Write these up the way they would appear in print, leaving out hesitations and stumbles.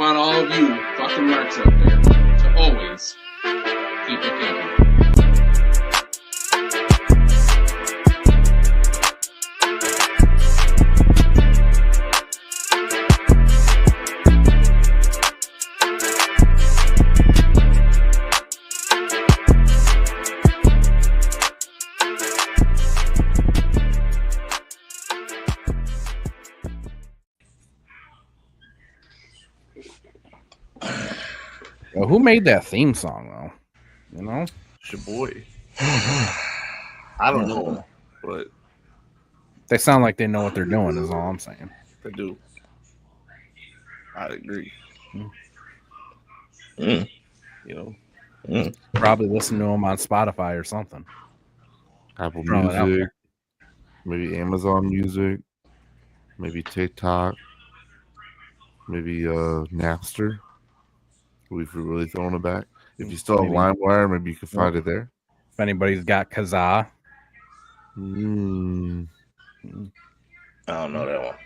want all of you fucking marks out there to always keep it happy. Well, who made that theme song, though? You know? It's your boy. I don't know, but they sound like they know what they're doing, is all I'm saying. They do. I agree. You know, probably listen to them on Spotify or something. Apple Music, maybe Amazon Music, maybe TikTok, maybe Napster. We've really thrown it back. If you still have LimeWire, maybe you can find it there. If anybody's got Kazaa. I don't know that one.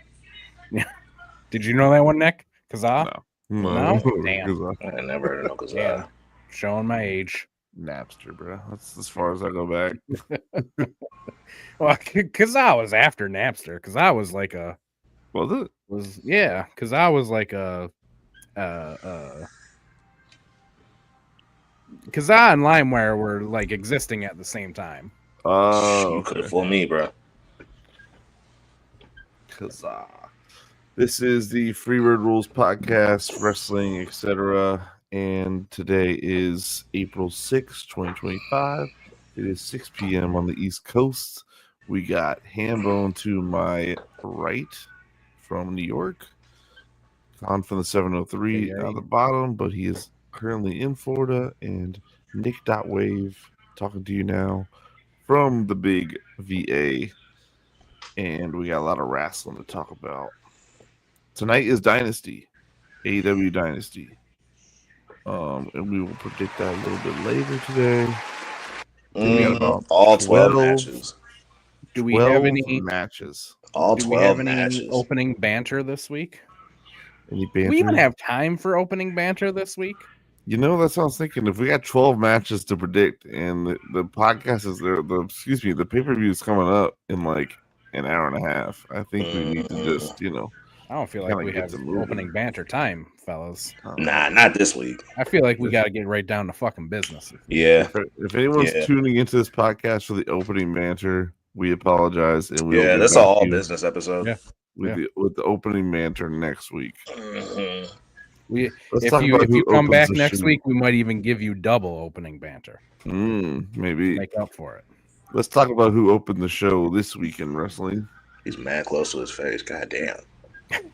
Yeah. Did you know that one, Nick? Kazaa? No? Damn. I never heard of no Kazaa. Showing my age. Napster, bro. That's as far as I go back. Well, Kazaa was after Napster. Kazaa was like a... Was it? Kazaa was like a... Kazaa and LimeWire were like existing at the same time. Oh, you could have fooled me, bro. Kazaa. This is the Free Word Rules podcast, wrestling, etc. And today is April 6, 2025. It is 6 p.m. on the East Coast. We got Hambone to my right from New York. On from the 703 on the bottom, but he is currently in Florida. And Nick.Wave talking to you now from the big VA. And we got a lot of wrestling to talk about. Tonight is Dynasty, AEW Dynasty. And we will predict that a little bit later today. We got about all 12 matches. Do we have any matches? All 12 Do we have any matches. Opening banter this week? Any banter? Do we even have time for opening banter this week? You know, that's what I was thinking. If we got 12 matches to predict, and the podcast is there, the pay-per-view is coming up in like an hour and a half. I think we need to just, I don't feel like we have opening banter time, fellas. Nah, not this week. I feel like we got to get right down to fucking business. Yeah. If anyone's tuning into this podcast for the opening banter, we apologize. And that's all business episode. Yeah. With the opening banter next week. If you come back next week, we might even give you double opening banter. Maybe make up for it. Let's talk about who opened the show this week in wrestling. He's mad close to his face. God damn.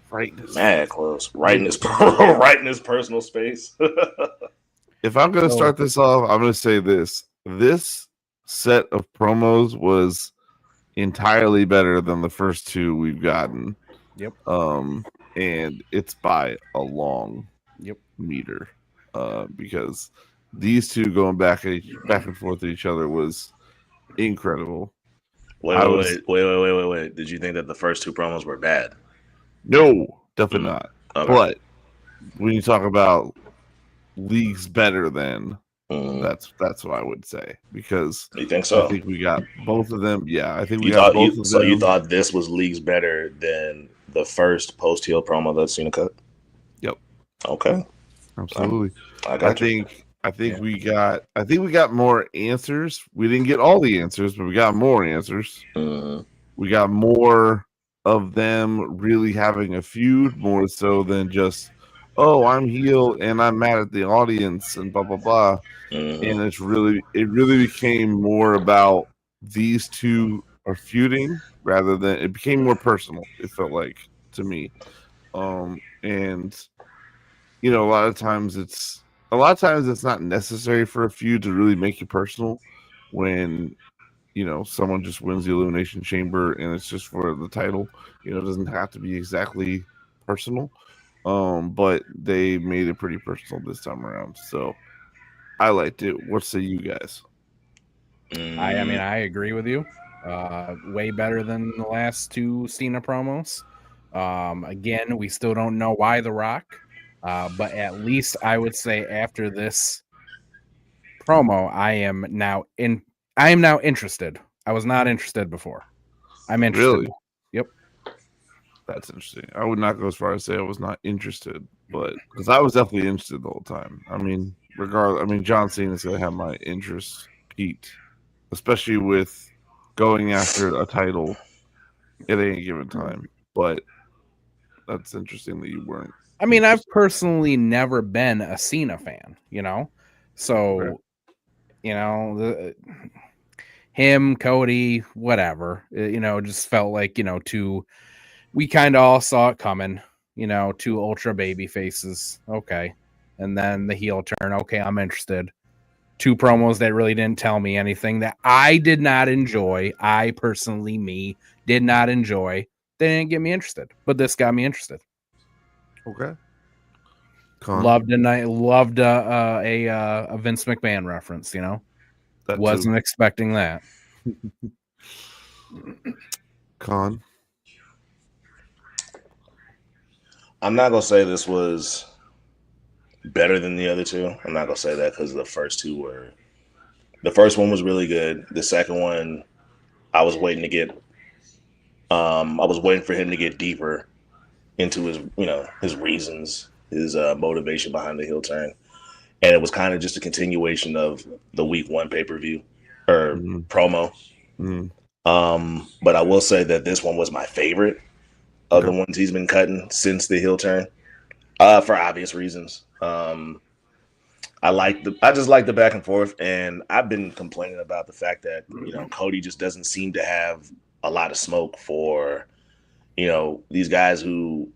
Right. Mad close. Right in his personal space. If I'm going to start this off, I'm going to say this. This set of promos was entirely better than the first two we've gotten. Yep. And it's by a long meter. Because these two going back and forth at each other was incredible. Wait. Did you think that the first two promos were bad? No, definitely not. Okay. But when you talk about leagues better than, that's what I would say. Because you think so? I think we got both of them. Yeah, I think you thought this was leagues better than the first post heel promo that Cena cut? Yep. Okay. Absolutely. I think we got more answers. We didn't get all the answers, but we got more answers. We got more of them really having a feud, more so than just, oh, I'm heel and I'm mad at the audience and blah blah blah. And it really became more about these two are feuding rather than it became more personal. It felt like to me, and a lot of times it's not necessary for a feud to really make you personal when someone just wins the Elimination Chamber and it's just for the title. It doesn't have to be exactly personal. But they made it pretty personal this time around. So I liked it. What say you guys? I mean, I agree with you. Way better than the last two Cena promos. Again, we still don't know why The Rock. But at least I would say after this promo, I am now interested. I was not interested before. I'm interested. Really? Yep. That's interesting. I would not go as far as say I was not interested, but because I was definitely interested the whole time. I mean, regardless, I mean, John Cena's gonna have my interest peaked, especially with going after a title at any given time. But that's interesting that you weren't. I mean, I've personally never been a Cena fan, so Okay. Him, Cody, whatever, just felt like we kind of all saw it coming, two ultra baby faces, okay, and then the heel turn, okay, I'm interested. Two promos that really didn't tell me anything, that I did not enjoy. I personally, did not enjoy. They didn't get me interested, but this got me interested. Okay. Loved a Vince McMahon reference, That wasn't expecting that. Con. I'm not gonna say this was better than the other two. I'm not gonna say that because the first one was really good. The second one, I was waiting for him to get deeper into his reasons, his motivation behind the heel turn, and it was kind of just a continuation of the week 1 pay-per-view or promo. But I will say that this one was my favorite of the ones he's been cutting since the heel turn, for obvious reasons. I just like the back and forth, and I've been complaining about the fact that Cody just doesn't seem to have a lot of smoke for these guys who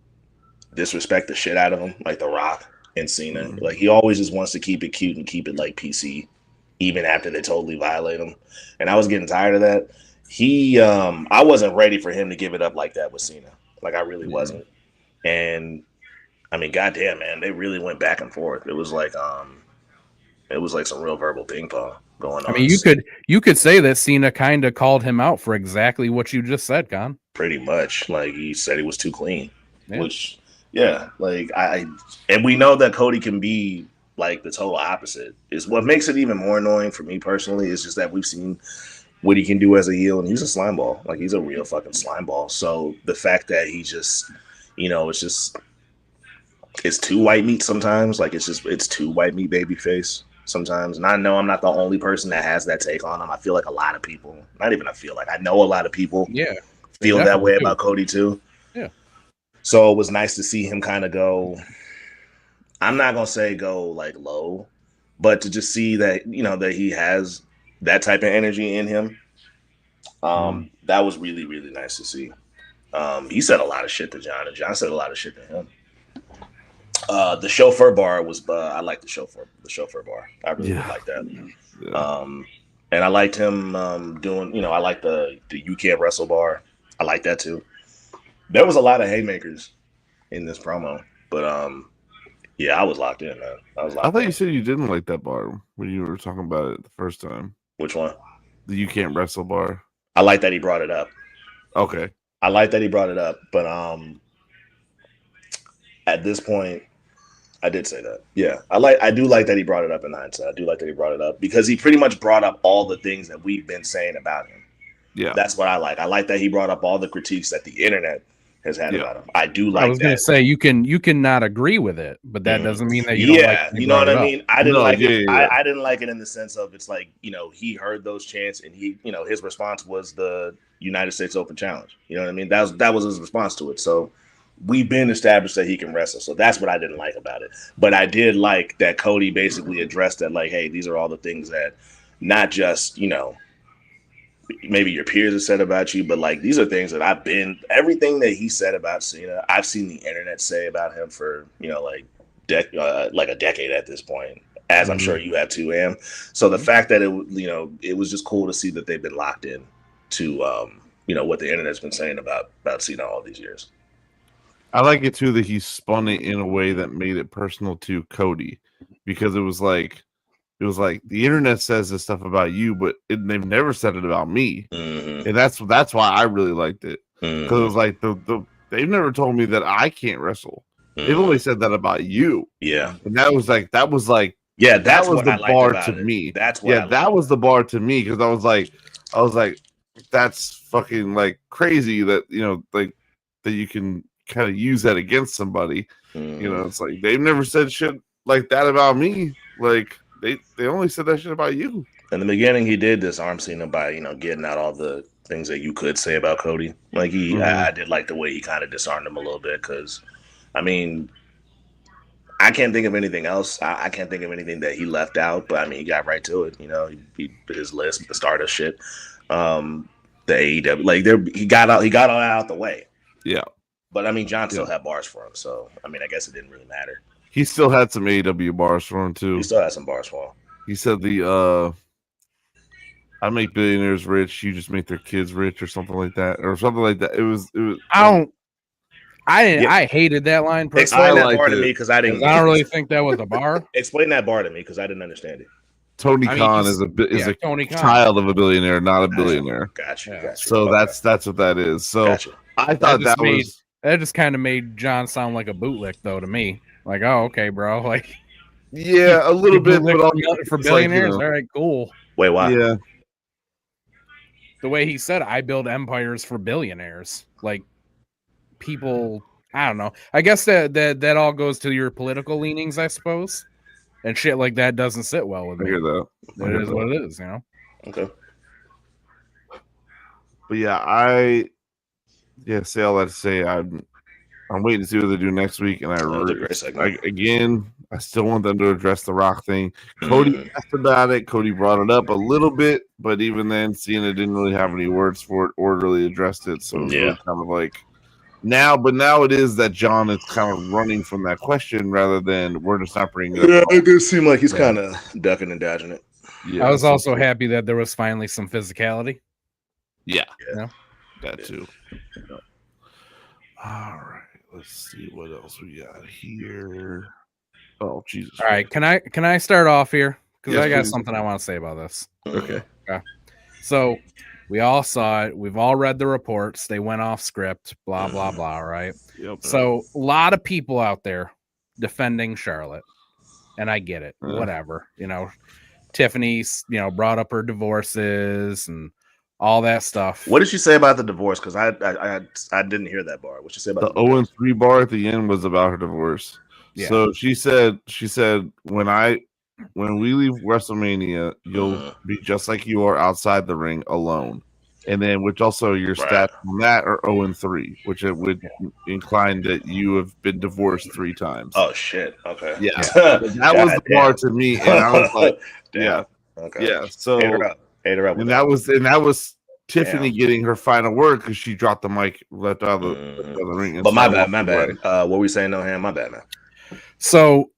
disrespect the shit out of him, like The Rock and Cena. Like, he always just wants to keep it cute and keep it like PC, even after they totally violate him. And I was getting tired of that. I wasn't ready for him to give it up like that with Cena. Like, I really wasn't. And I mean, goddamn, man, they really went back and forth. It was like some real verbal ping pong going on. I mean, you could say that Cena kind of called him out for exactly what you just said, Con. Pretty much. Like, he said he was too clean, which, like, and we know that Cody can be like the total opposite. Is what makes it even more annoying for me personally is just that we've seen what he can do as a heel, and he's a slime ball. Like, he's a real fucking slime ball. So the fact that he just, it's too white meat sometimes. Like, it's too white meat baby face sometimes. And I know I'm not the only person that has that take on him. I feel like a lot of people, I know a lot of people feel that way about Cody too. Yeah. So it was nice to see him kind of go, I'm not going to say go like low, but to just see that, that he has that type of energy in him. That was really, really nice to see. He said a lot of shit to John, and John said a lot of shit to him. The chauffeur bar was, I like the chauffeur bar. I really like that. Yeah. And I liked him doing, I like the You Can't Wrestle bar. I like that too. There was a lot of haymakers in this promo, but I was locked in, man. I thought you said you didn't like that bar when you were talking about it the first time. Which one? The You Can't Wrestle bar. I like that he brought it up. Okay. I like that he brought it up, but at this point, I did say that. Yeah, I do like that he brought it up in hindsight. I do like that he brought it up because he pretty much brought up all the things that we've been saying about him. Yeah, that's what I like. I like that he brought up all the critiques that the internet has had about him. I do like. I was going to say you can not agree with it, but that doesn't mean that you don't like it. You know what I mean. I didn't like it. I didn't like it in the sense of it's like he heard those chants and he his response was the United States Open Challenge. You know what I mean. That was his response to it. So we've been established that he can wrestle. So that's what I didn't like about it. But I did like that Cody basically addressed that, like, hey, these are all the things that not just, maybe your peers have said about you, but like these are things that everything that he said about Cena, I've seen the internet say about him for, like a decade at this point, as I'm sure you have too, Am. So the fact that it was just cool to see that they've been locked in to, what the internet's been saying about Cena all these years. I like it too that he spun it in a way that made it personal to Cody, because it was like the internet says this stuff about you, but they've never said it about me, and that's why I really liked it, because it was like they've never told me that I can't wrestle. They've only said that about you. Yeah. And that was like yeah, that was what the I liked bar about to it. me. That's what that was the bar to me, because I was like, that's fucking like crazy that like that you can kind of use that against somebody. It's like they've never said shit like that about me. Like they only said that shit about you. In the beginning, he did disarm Cena by getting out all the things that you could say about Cody. Like I did like the way he kind of disarmed him a little bit, because I mean, I can't think of anything else. I can't think of anything that he left out. But I mean, he got right to it. His list, the Stardust shit, the AEW, like he got all out the way. Yeah. But I mean, John still had bars for him, so I mean, I guess it didn't really matter. He still had some AEW bars for him too. He still had some bars for him. He said I make billionaires rich, you just make their kids rich, or something like that. It was. I hated that line. Explain that bar to me, because I didn't. I don't really think that was a bar. Explain that bar to me, because I didn't understand it. Tony Khan is a child of a billionaire, not a billionaire. Gotcha. So that's what that is. So I thought that just kind of made John sound like a bootlick, though, to me. Like, oh, okay, bro. Like, yeah, a little bit, but for billionaires, all right, cool. Wait, why? Yeah. The way he said, I build empires for billionaires. Like, people, I don't know. I guess that all goes to your political leanings, I suppose. And shit like that doesn't sit well with me. I hear that. It is what it is, Okay. But yeah, say all that to say, I'm waiting to see what they do next week, and I still want them to address the Rock thing. Cody asked about it. Cody brought it up a little bit, but even then, Cena didn't really have any words for it or really addressed it. So it was kind of like now it is that John is kind of running from that question rather than we're just not bringing it up. Yeah, it does seem like he's kind of ducking and dodging it. Yeah, I was also happy that there was finally some physicality. Yeah. That too. All right, let's see what else we got here. Oh, Jesus. All right, can I start off here? Because I got something I want to say about this. Okay. So we all saw it. We've all read the reports. They went off script, blah, blah, blah, right? Yep. So a lot of people out there defending Charlotte. And I get it. Whatever. Tiffany's, brought up her divorces and all that stuff. What did she say about the divorce? Because I didn't hear that bar. What she say about the 0-3 bar at the end was about her divorce. Yeah. So she said when we leave WrestleMania, you'll be just like you are outside the ring alone. And then, which also your stats on that are 0-3, which it would incline that you have been divorced 3 times. Oh shit! Okay, yeah, that was the bar to me, and I was like, yeah, okay, yeah. So ate her up, and that was Tiffany getting her final word because she dropped the mic, left out of the ring. But my bad. What were we saying? No hand. My bad, man. So,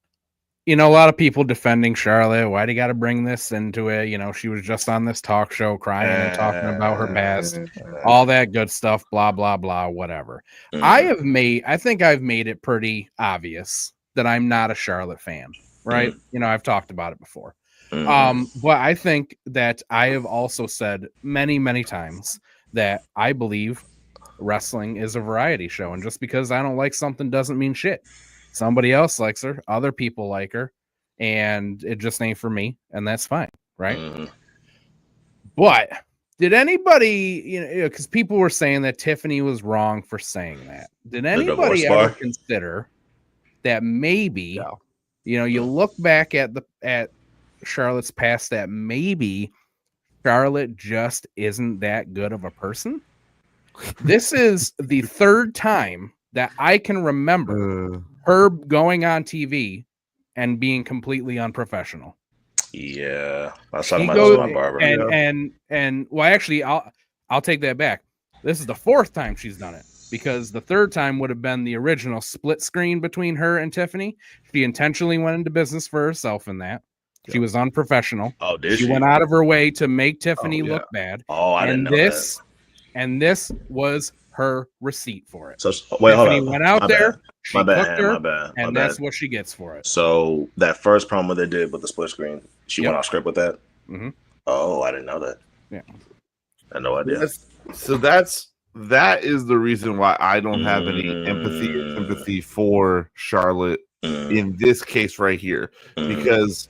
a lot of people defending Charlotte. Why do you got to bring this into it? She was just on this talk show crying and talking about her past, all that good stuff, blah, blah, blah, whatever. I think I've made it pretty obvious that I'm not a Charlotte fan, right? I've talked about it before. But I think that I have also said many, many times that I believe wrestling is a variety show. And just because I don't like something doesn't mean shit. Somebody else likes her, other people like her, and it just ain't for me, and that's fine, right? But did anybody, because people were saying that Tiffany was wrong for saying that. Did anybody ever consider that maybe, you look back at Charlotte's past, that maybe Charlotte just isn't that good of a person? This is the 3rd time that I can remember her going on TV and being completely unprofessional. Yeah, I was talking about my barber. And well, actually, I'll take that back. This is the 4th time she's done it, because the 3rd time would have been the original split screen between her and Tiffany. She intentionally went into business for herself in that. She was unprofessional. Oh, did she? She went out of her way to make Tiffany look bad. Oh, I didn't know that. And this was her receipt for it. So wait, hold on. Went out there, she cooked her, my and that's what she gets for it. So that first promo they did with the split screen, she went off script with that. Mm-hmm. Oh, I didn't know that. Yeah, I had no idea. So that's that is the reason why I don't have any empathy or sympathy for Charlotte in this case right here, because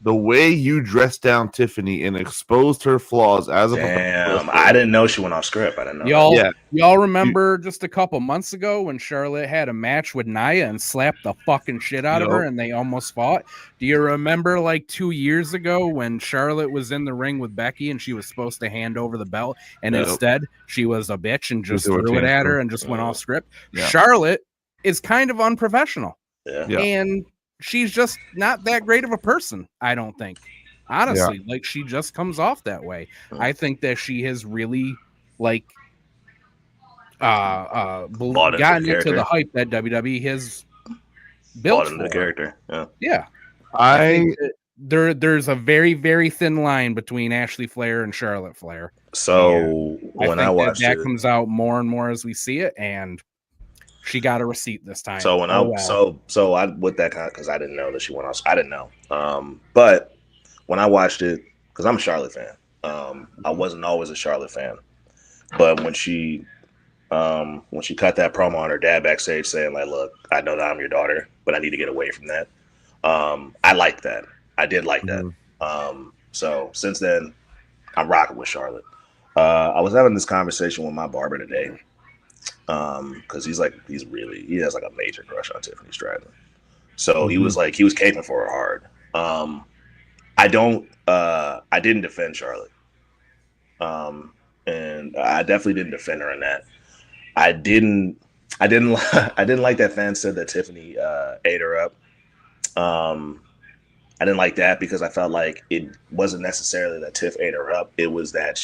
the way you dressed down Tiffany and exposed her flaws as a damn, I didn't know she went off script. I didn't know. Y'all remember just a couple months ago when Charlotte had a match with Nia and slapped the fucking shit out of her and they almost fought? Do you remember like 2 years ago when Charlotte was in the ring with Becky and she was supposed to hand over the belt and instead she was a bitch and just threw it at her and just went off script? Charlotte is kind of unprofessional. And she's just not that great of a person, I don't think. Honestly, like she just comes off that way. I think that she has really like gotten into the hype that WWE has built for the character. There's a very, very thin line between Ashley Flair and Charlotte Flair. So when I watched that comes out more and more as we see it, and she got a receipt this time. So when I with that kind, because I didn't know that she went off. I didn't know. But when I watched it, because I'm a Charlotte fan, I wasn't always a Charlotte fan, but when she cut that promo on her dad backstage saying like, "Look, I know that I'm your daughter, but I need to get away from that." I liked that. I did like that. So since then, I'm rocking with Charlotte. I was having this conversation with my barber today. Because he has like a major crush on Tiffany Stratton. So he was caping for her hard. I didn't defend Charlotte. And I definitely didn't defend her in that. I didn't like that fan said that Tiffany ate her up. I didn't like that because I felt like it wasn't necessarily that Tiff ate her up. It was that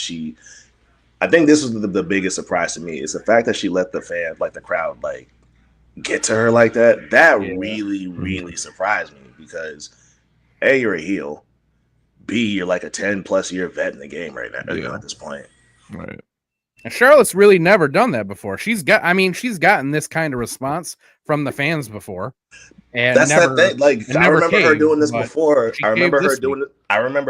I think this was the biggest surprise to me is the fact that she let the crowd, like get to her like that. That really, really surprised me because A, you're a heel. B, you're like a 10+ year vet in the game right now at this point. Right. And Charlotte's really never done that before. She's gotten this kind of response from the fans before. And that's that thing. Like I remember her doing this before. I remember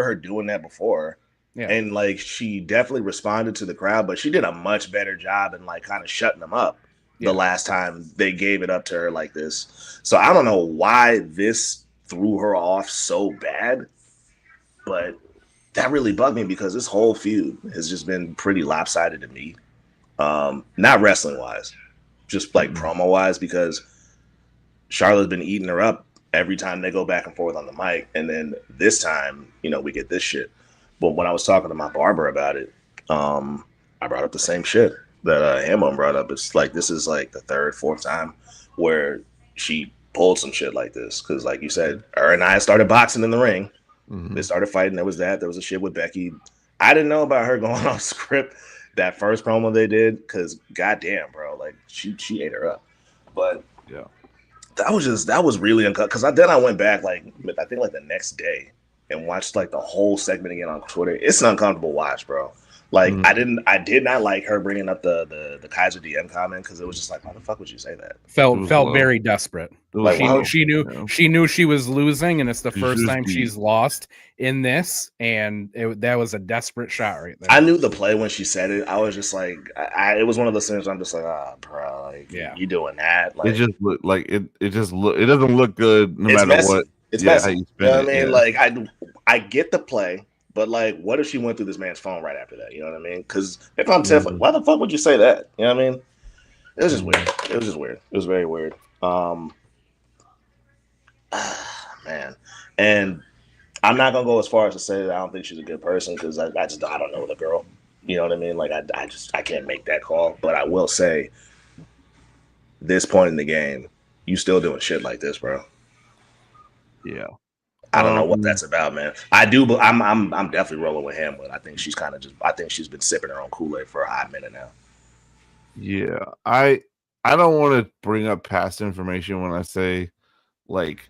her doing that before. Yeah. And like she definitely responded to the crowd, but she did a much better job in like kind of shutting them up the last time they gave it up to her like this. So I don't know why this threw her off so bad, but that really bugged me because this whole feud has just been pretty lopsided to me. Not wrestling wise, just like promo wise, because Charlotte's been eating her up every time they go back and forth on the mic. And then this time, we get this shit. But when I was talking to my barber about it, I brought up the same shit that Hamon brought up. It's like this is like the third, fourth time where she pulled some shit like this. Because like you said, her and I started boxing in the ring. Mm-hmm. They started fighting. There was that. There was a shit with Becky. I didn't know about her going off script that first promo they did because goddamn, bro, like she ate her up. But yeah, that was really uncut. Because then I went back I think the next day and watched like the whole segment again on Twitter. It's an uncomfortable watch, bro. Like I did not like her bringing up the Kaiser DM comment because it was just like, why the fuck would you say that? Felt very desperate. Like she knew she was losing, and it's the first time she's lost in this, and that was a desperate shot right there. I knew the play when she said it. I was just like, it was one of those things where I'm just like, bro, like you doing that? Like, it just looked like it doesn't look good no matter messy. what. It's messy. You know what I mean? Like I get the play. But like, what if she went through this man's phone right after that? You know what I mean? Because if I'm Tiff, like, why the fuck would you say that? You know what I mean? It was just weird. It was very weird. Man, and I'm not gonna go as far as to say that I don't think she's a good person because I don't know the girl. You know what I mean? Like I can't make that call. But I will say, this point in the game, you still doing shit like this, bro. Yeah. I don't know what that's about, man. I do, but I'm definitely rolling with him. But I think she's I think she's been sipping her own Kool-Aid for a hot minute now. Yeah, I don't want to bring up past information when I say like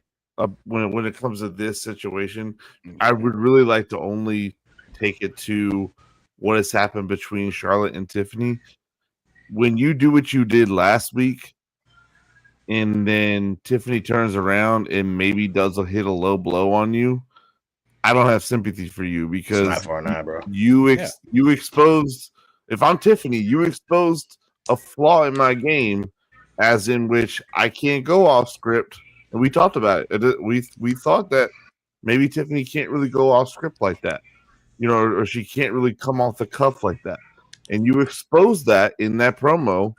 when it comes to this situation. I would really like to only take it to what has happened between Charlotte and Tiffany. When you do what you did last week, and then Tiffany turns around and maybe does hit a low blow on you, I don't have sympathy for you because it's not for an eye, bro. You exposed If I'm Tiffany, you exposed a flaw in my game, as in which I can't go off script, and we talked about it. We thought that maybe Tiffany can't really go off script like that, or she can't really come off the cuff like that. And you exposed that in that promo,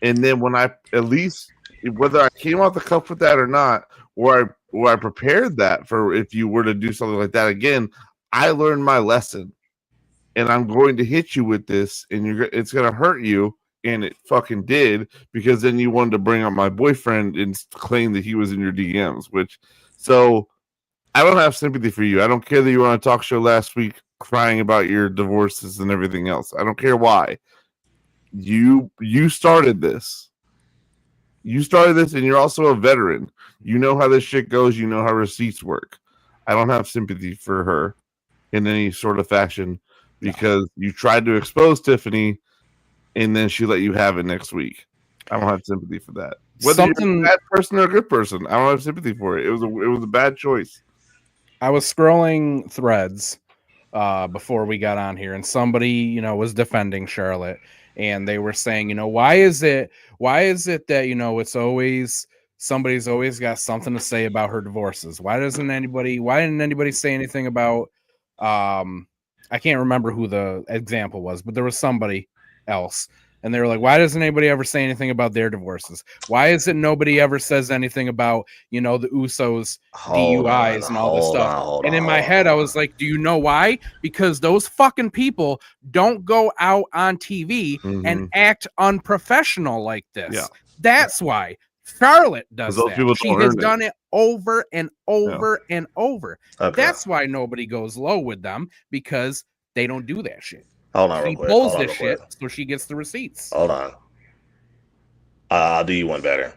and then when I at least whether I came off the cuff with that or not, or I prepared that for if you were to do something like that again, I learned my lesson, and I'm going to hit you with this, and it's going to hurt you, and it fucking did, because then you wanted to bring up my boyfriend and claim that he was in your DMs, so I don't have sympathy for you. I don't care that you were on a talk show last week crying about your divorces and everything else. I don't care why. You started this. You started this, and you're also a veteran. You know how this shit goes. You know how receipts work. I don't have sympathy for her in any sort of fashion, because you tried to expose Tiffany, and then she let you have it next week. I don't have sympathy for that. Whether you're a bad person or a good person, I don't have sympathy for it. It was a bad choice. I was scrolling threads before we got on here, and somebody, was defending Charlotte, and they were saying, why is it that, it's always somebody's always got something to say about her divorces? Why didn't anybody say anything about I can't remember who the example was, but there was somebody else. And they were like, why doesn't anybody ever say anything about their divorces? Why is it nobody ever says anything about, the Usos, DUIs, and all this stuff? And in my head, I was like, do you know why? Because those fucking people don't go out on TV and act unprofessional like this. Yeah. That's why. Charlotte does that. She has done it over and over and over. Okay. That's why nobody goes low with them, because they don't do that shit. Hold on, she pulls this shit so she gets the receipts. Hold on. I'll do you one better.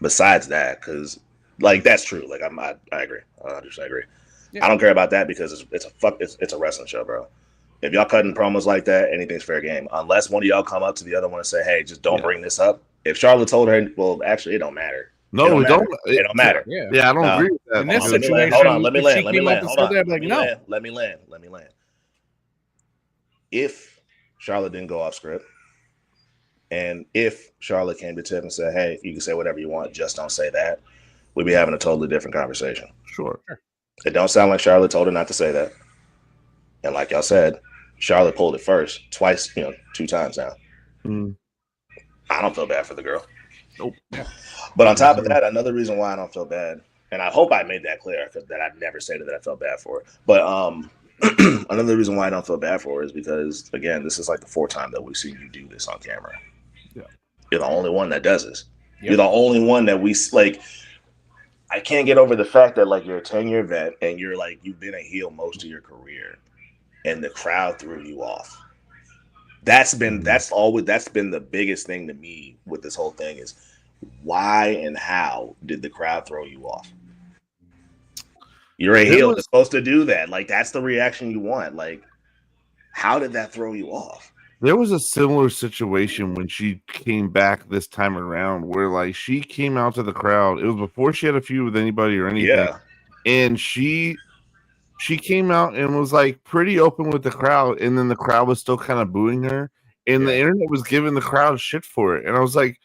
Besides that, because that's true. I agree. I agree. Yeah. I don't care about that, because it's a wrestling show, bro. If y'all cutting promos like that, anything's fair game. Unless one of y'all come up to the other one and say, "Hey, just don't bring this up." If Charlotte told her, well, actually, it don't matter. No, it don't. It don't matter. Yeah, I don't agree with that. In this situation, hold on. Let me land. Let me land. If Charlotte didn't go off script, and if Charlotte came to Tiff and said, "Hey, you can say whatever you want, just don't say that," we'd be having a totally different conversation. Sure. It don't sound like Charlotte told her not to say that. And like y'all said, Charlotte pulled it first, twice, 2 times now. I don't feel bad for the girl. Nope. But on top of that, another reason why I don't feel bad, and I hope I made that clear, that I'd never said that I felt bad for it. But another reason why I don't feel bad for it is because, again, this is like the 4th time that we've seen you do this on camera. Yeah. You're the only one that does this. Yep. You're the only one that we I can't get over the fact that you're a 10-year vet, and you've been a heel most of your career, and the crowd threw you off. That's been the biggest thing to me with this whole thing is, why and how did the crowd throw you off? You're a heel that's supposed to do that. That's the reaction you want. How did that throw you off? There was a similar situation when she came back this time around, where she came out to the crowd. It was before she had a feud with anybody or anything. Yeah. And she came out and was pretty open with the crowd, and then the crowd was still kind of booing her, and the internet was giving the crowd shit for it. And I was like,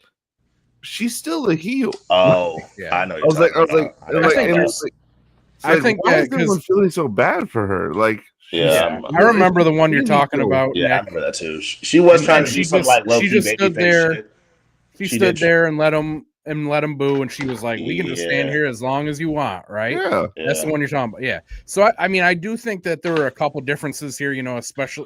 she's still a heel. Oh, yeah. I know. I think why is everyone feeling so bad for her? I remember the one you're talking about. Yeah, I remember that too. She was trying to do some she just stood there. Shit. She stood there and let him boo, and she was like, "We can just stand here as long as you want, right?" Yeah, that's the one you're talking about. Yeah. So I do think that there were a couple differences here. Especially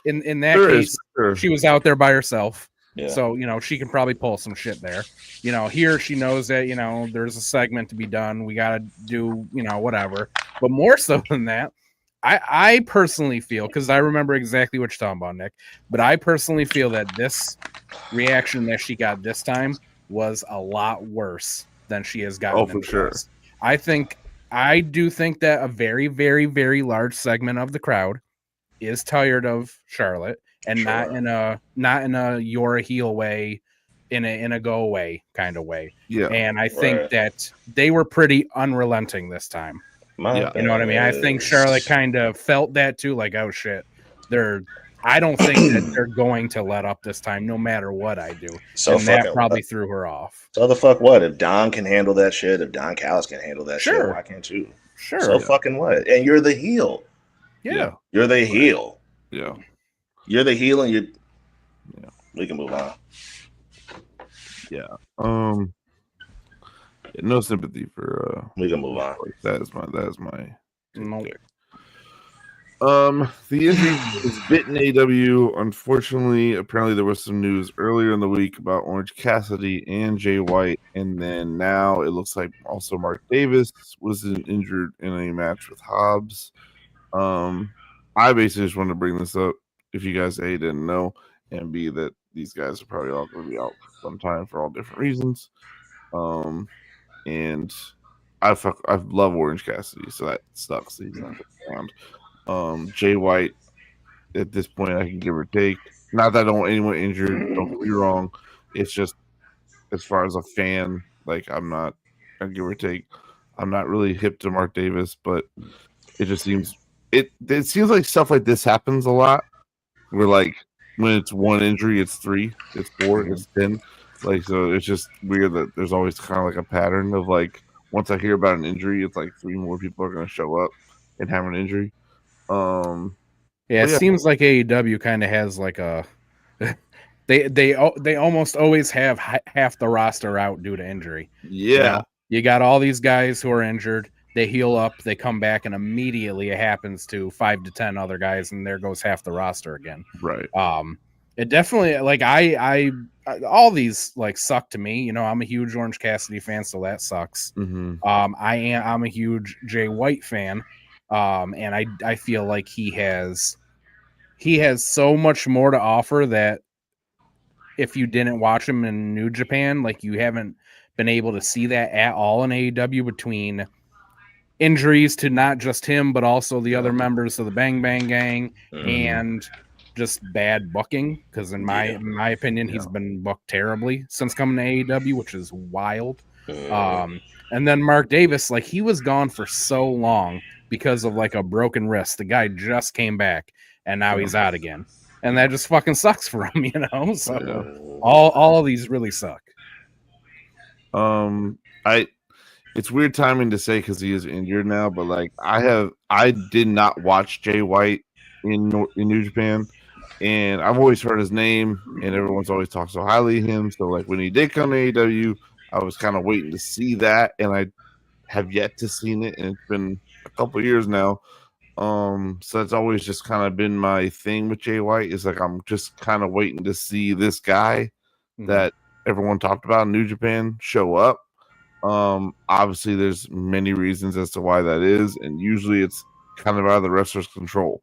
in that case, she was out there by herself. Yeah. So, she can probably pull some shit there. Here she knows that, there's a segment to be done. We got to do, whatever. But more so than that, I personally feel, because I remember exactly what you're talking about, Nick, but I personally feel that this reaction that she got this time was a lot worse than she has gotten. Oh, for sure. I do think that a very, very, very large segment of the crowd is tired of Charlotte. And not in a you're a heel way, in a go away kind of way. Yeah. And I think that they were pretty unrelenting this time. You know what I mean? I think Charlotte kind of felt that too, oh shit, they're I don't think that they're going to let up this time, no matter what I do. So and that probably threw her off. So the fuck what? If Don can handle that shit, if Don Callis can handle that shit, why can't you? Sure. So fucking what? And you're the heel. Yeah. You're the heel. Yeah. You're the heel, and you. Yeah. We can move on. Yeah. No sympathy for. We can move on. That is my. Nope. The injury is bitten AW. Unfortunately, apparently there was some news earlier in the week about Orange Cassidy and Jay White, and then now it looks like also Mark Davis was injured in a match with Hobbs. I basically just wanted to bring this up if you guys A didn't know, and B that these guys are probably all going to be out for some time for all different reasons. And I love Orange Cassidy, so that sucks that he's not around. Jay White, at this point, I can give or take. Not that I don't want anyone injured. Don't get me wrong. It's just as far as a fan, like I give or take. I'm not really hip to Mark Davis, but it just seems it seems like stuff like this happens a lot. Where like when it's one injury, it's 3, it's 4, it's 10. Like so, it's just weird that there's always kind of like a pattern of like once I hear about an injury, it's like 3 more people are going to show up and have an injury. It seems like AEW kind of has like a they almost always have half the roster out due to injury. Yeah, you got all these guys who are injured. They heal up, they come back, and immediately it happens to 5 to 10 other guys, and there goes half the roster again. Right. It definitely like I all these like suck to me. You know, I'm a huge Orange Cassidy fan, so that sucks. Mm-hmm. I'm a huge Jay White fan. And I feel like he has so much more to offer that if you didn't watch him in New Japan, like you haven't been able to see that at all in AEW between injuries to not just him, but also the other members of the Bang Bang Gang and just bad booking. Because in my opinion, he's been booked terribly since coming to AEW, which is wild. And then Mark Davis, like he was gone for so long because of like a broken wrist. The guy just came back and now he's out again. And that just fucking sucks for him, you know? So all of these really suck. It's weird timing to say because he is injured now, but like I did not watch Jay White in New Japan, and I've always heard his name, and everyone's always talked so highly of him. So like when he did come to AEW, I was kind of waiting to see that, and I have yet to seen it, and it's been a couple of years now. So that's always just kind of been my thing with Jay White is like I'm just kind of waiting to see this guy that everyone talked about in New Japan show up. Obviously there's many reasons as to why that is, and usually it's kind of out of the wrestler's control.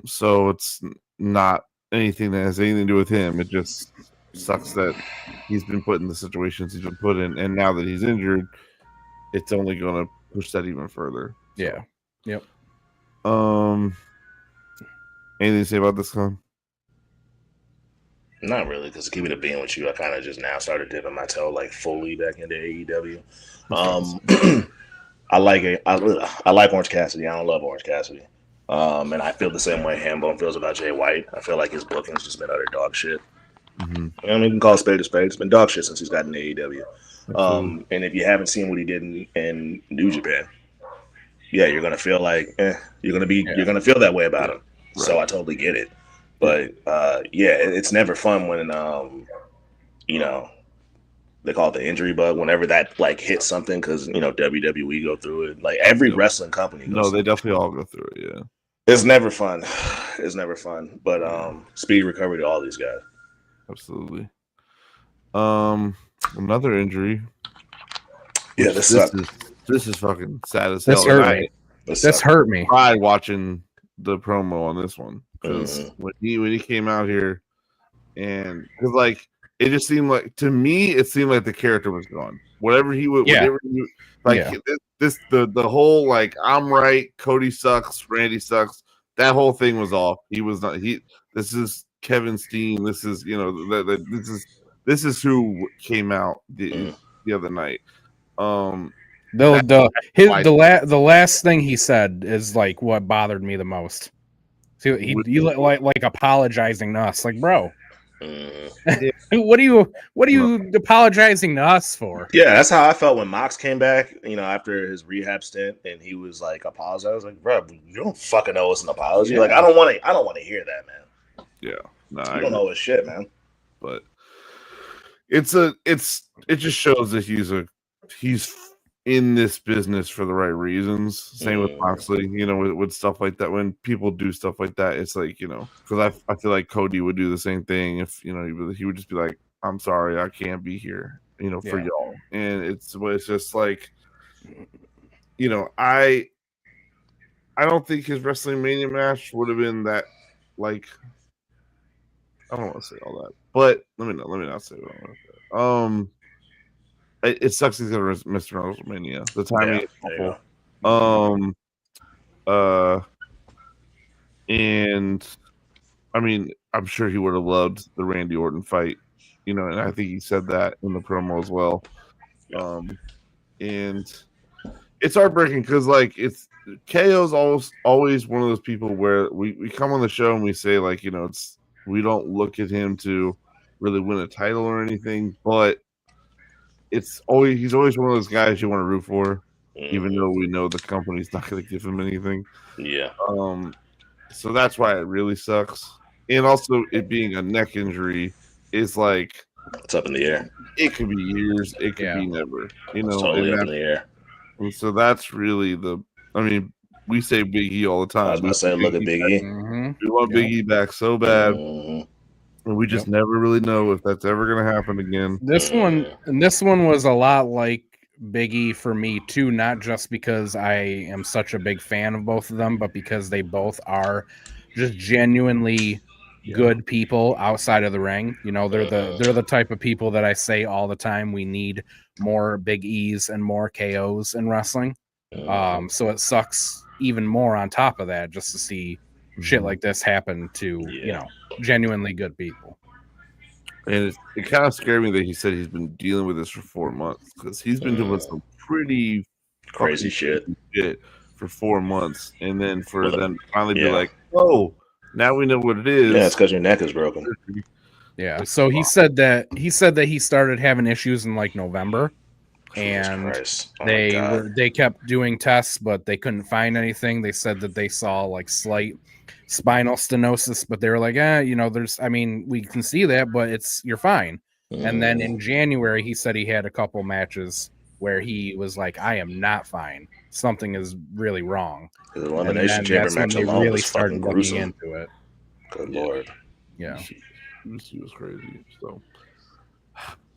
So it's not anything that has anything to do with him. It just sucks that he's been put in the situations he's been put in, and now that he's injured, it's only going to push that even further. So. Yep. Anything to say about this, Con? Not really, because to keep it a being with you, I kind of just now started dipping my toe like fully back into AEW. I like it. I like Orange Cassidy. I don't love Orange Cassidy. And I feel the same way Hambone feels about Jay White. I feel like his booking's just been utter dog shit. I mean, you can call a spade a spade. It's been dog shit since he's gotten to AEW. And if you haven't seen what he did in New Japan, you're gonna feel like you're gonna feel that way about him. Right. So I totally get it. But it's never fun when they call it the injury bug. Whenever that like hits something, because WWE go through it. Like every wrestling company. They definitely all go through it. Yeah, it's never fun. It's never fun. But speedy recovery to all these guys. Absolutely. Another injury. Yeah, this is fucking sad as hell. This hurt me. This hurt me. I cried watching the promo on this one because when he came out here, and because like it just seemed like to me it seemed like the character was gone. Whatever he would, the whole like I'm right, Cody sucks, Randy sucks. That whole thing was off. He was not. This is Kevin Steen. This is this is who came out the other night. The last thing he said is like what bothered me the most. So you like apologizing to us, like, bro. Mm. What are you apologizing to us for? Yeah, that's how I felt when Mox came back, after his rehab stint, and he was like apologizing. I was like, bro, you don't fucking know it's an apology. Yeah. Like, I don't want to hear that, man. Yeah, you don't know his shit, man. But it just shows that he's in this business for the right reasons. Same with Moxley, with stuff like that. When people do stuff like that, it's like, because I feel like Cody would do the same thing if he would just be like, I'm sorry, I can't be here, for y'all. And it's just like, I don't think his Wrestling Mania match would have been that, like, I don't want to say all that, but let me not say what I want to say. It sucks he's gonna miss WrestleMania. The timing is awful. And I mean, I'm sure he would have loved the Randy Orton fight, and I think he said that in the promo as well. And it's heartbreaking because, like, it's KO's always one of those people where we come on the show and we say, like, we don't look at him to really win a title or anything, but he's always one of those guys you want to root for, even though we know the company's not going to give him anything. Yeah. So that's why it really sucks. And also, it being a neck injury is like, it's up in the air. It could be years. It could be never. It's totally up in the air. And so that's really we say Big E all the time. I was about to say, look at Big E. We want Big E back so bad. And we just never really know if that's ever going to happen again. This one was a lot like Big E for me too, not just because I am such a big fan of both of them, but because they both are just genuinely good people outside of the ring. They're the type of people that I say all the time, we need more Big E's and more KOs in wrestling. So it sucks even more on top of that just to see shit like this happen to genuinely good people. And it kind of scared me that he said he's been dealing with this for 4 months, because he's been doing some pretty crazy shit for 4 months, and then for them to finally be like, oh, now we know what it is. Yeah, it's because your neck is broken. Yeah. So he said that he started having issues in like November. And they kept doing tests, but they couldn't find anything. They said that they saw like slight spinal stenosis, but they were like, we can see that, but you're fine. And then in January, he said he had a couple matches where he was like, I am not fine. Something is really wrong. The elimination chamber match alone really started looking into it. Good Lord. Yeah. He was crazy. So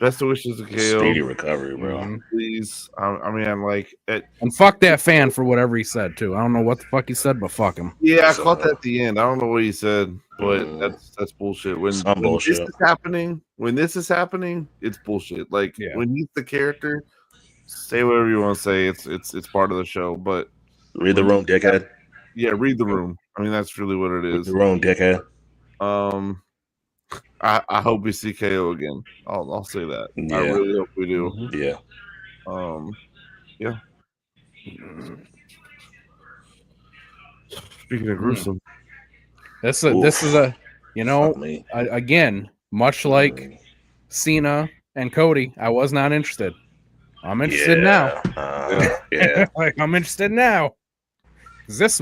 best wishes to KO. Speedy recovery, bro. Please. I mean, I'm like... And fuck that fan for whatever he said, too. I don't know what the fuck he said, but fuck him. Yeah, I caught that at the end. I don't know what he said, but that's bullshit. When this is happening, it's bullshit. Like, when he's the character, say whatever you want to say. It's part of the show, but... Read the room, dickhead. Yeah, read the room. I mean, that's really what it is. Read the room, dickhead. I hope we see KO again. I'll say that. Yeah. I really hope we do. Yeah. Yeah. Speaking of gruesome, this is a again, much like Cena and Cody, I was not interested. I'm interested now. Like, I'm interested now. This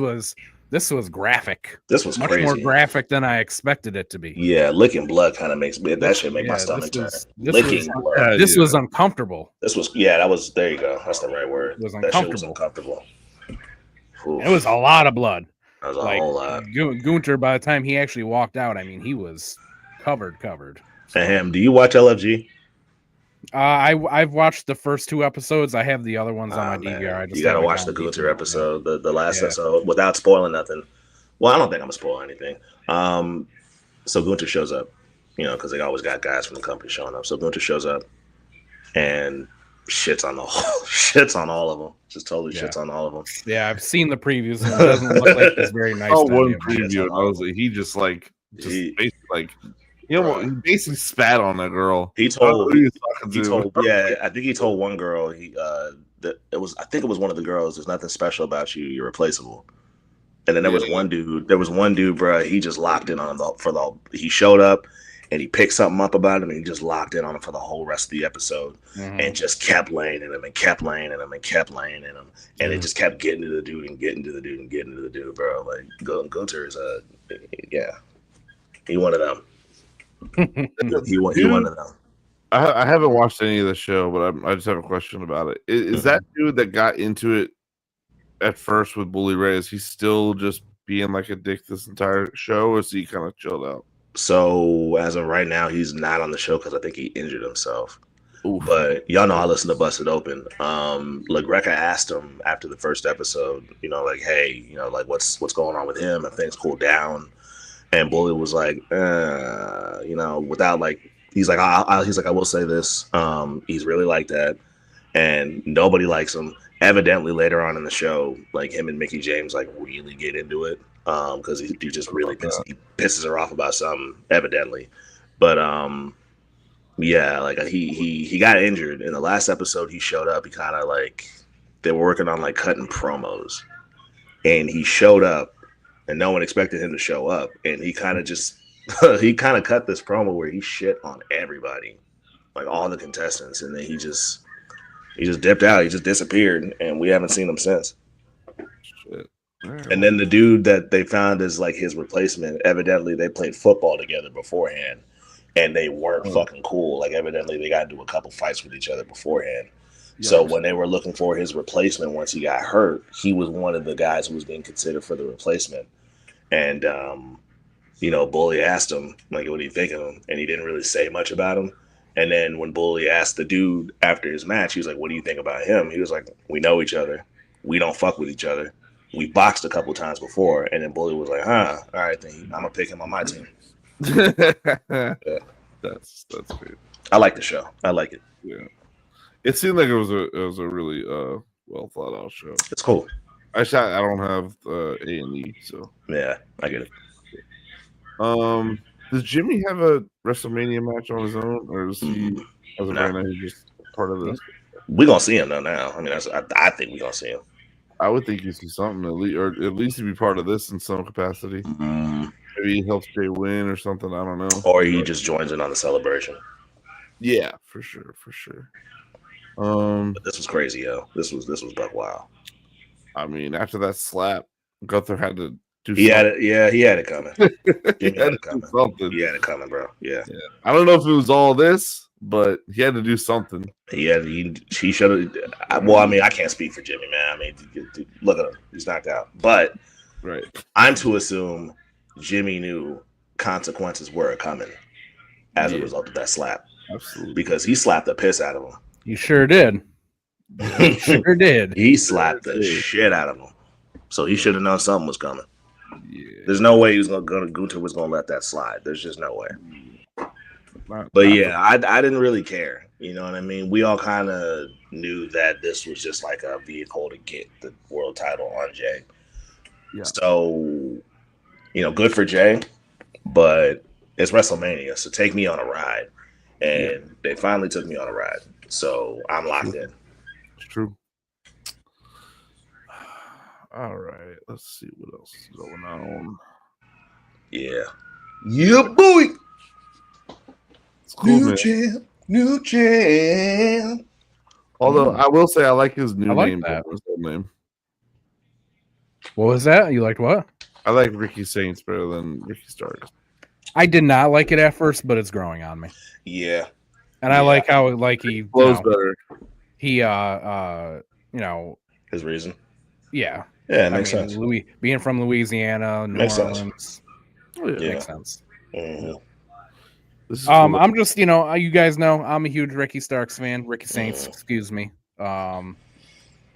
was graphic. This was much crazy. more graphic than I expected it to be. Yeah, licking blood kind of makes me. That should make my stomach turn. Licking blood. This was uncomfortable. That was. There you go. That's the right word. It was that shit was uncomfortable. It was a lot of blood. That was a whole lot. Gunter, by the time he actually walked out, I mean, he was covered. Do you watch LFG? I've watched the first 2 episodes. I have the other ones on my DVR. You gotta watch the Gunter episode, the last episode, without spoiling nothing. Well, I don't think I'm gonna spoil anything. So Gunter shows up, because they always got guys from the company showing up. So Gunter shows up and shits on all of them. Just totally shits on all of them. Yeah, I've seen the previews. And it doesn't look like it's very nice. One preview, I was like, he basically he basically spat on that girl. I think he told one girl I think it was one of the girls, there's nothing special about you, you're replaceable. And then there was one dude, bro. He just locked in on him he showed up and he picked something up about him and he just locked in on him for the whole rest of the episode and just kept laying in him and kept laying in him and kept laying in him. And it just kept getting to the dude and getting to the dude and getting to the dude, bro. Like Gunter is he one of them. he one of them. I haven't watched any of the show, but I just have a question about it. Is that dude that got into it at first with Bully Ray, is he still just being like a dick this entire show, or is he kind of chilled out? So as of right now, he's not on the show because I think he injured himself. Oof. But y'all know I listen to Busted Open. LaGreca asked him after the first episode, like, hey, like what's going on with him? If things cool down. And Bully was like, without like, he's like, I will say this. He's really like that. And nobody likes him. Evidently later on in the show, like him and Mickey James like really get into it because he just really pisses her off about something, evidently. But yeah, like he got injured in the last episode. He showed up. He kind of like they were working on like cutting promos, and he showed up, and no one expected him to show up, and he kind of just he kind of cut this promo where he shit on everybody, like all the contestants, and then he just dipped out. He just disappeared, and we haven't seen him since. Shit. And then the dude that they found as like his replacement, evidently they played football together beforehand, and they weren't fucking cool. Like evidently they got into a couple fights with each other beforehand. Yeah, so when they were looking for his replacement once he got hurt, he was one of the guys who was being considered for the replacement. And Bully asked him like, "What do you think of him?" And he didn't really say much about him. And then when Bully asked the dude after his match, he was like, "What do you think about him?" He was like, "We know each other. We don't fuck with each other. We boxed a couple times before." And then Bully was like, "Huh, all right, then I'm gonna pick him on my team." Yeah. That's good. I like the show. I like it. Yeah, it seemed like it was a really well thought out show. It's cool. I don't have A&E, so yeah, I get it. Does Jimmy have a WrestleMania match on his own, or is he as of right now he's just part of this? We're gonna see him though now. I mean, I think we're gonna see him. I would think you see something at least to be part of this in some capacity. Maybe he helps Jay win or something. I don't know. Or he just joins in on the celebration. Yeah, for sure. But this was crazy, yo. This was buck wild. I mean, after that slap, Gunther had to do he something. He had it coming. He had it coming, bro. Yeah. I don't know if it was all this, but he had to do something. He should have. Well, I mean, I can't speak for Jimmy, man. I mean, look at him. He's knocked out. But right, I'm to assume Jimmy knew consequences were coming as a result of that slap. Absolutely. Because he slapped the piss out of him. You sure did. Sure did. He slapped the shit out of him. So he should have known something was coming. Yeah. There's no way Gunther was gonna let that slide. There's just no way. But yeah, I didn't really care. You know what I mean? We all kind of knew that this was just like a vehicle to get the world title on Jay. Yeah. So, good for Jay, but it's WrestleMania, so take me on a ride. And they finally took me on a ride. So I'm locked in. It's true. All right. Let's see what else is going on. Yeah. Yeah, boy. It's cool, New champ. Although I will say I like his new name. That. His old name. What was that? You liked what? I like Ricky Saints better than Ricky Starks. I did not like it at first, but it's growing on me. Yeah. And I like how he flows better. He his reason. Yeah. Yeah, it makes sense. Being from Louisiana, New Orleans. Sense. Makes sense. Mm-hmm. Cool. I'm just, you guys know I'm a huge Ricky Starks fan. Ricky Saints, excuse me. And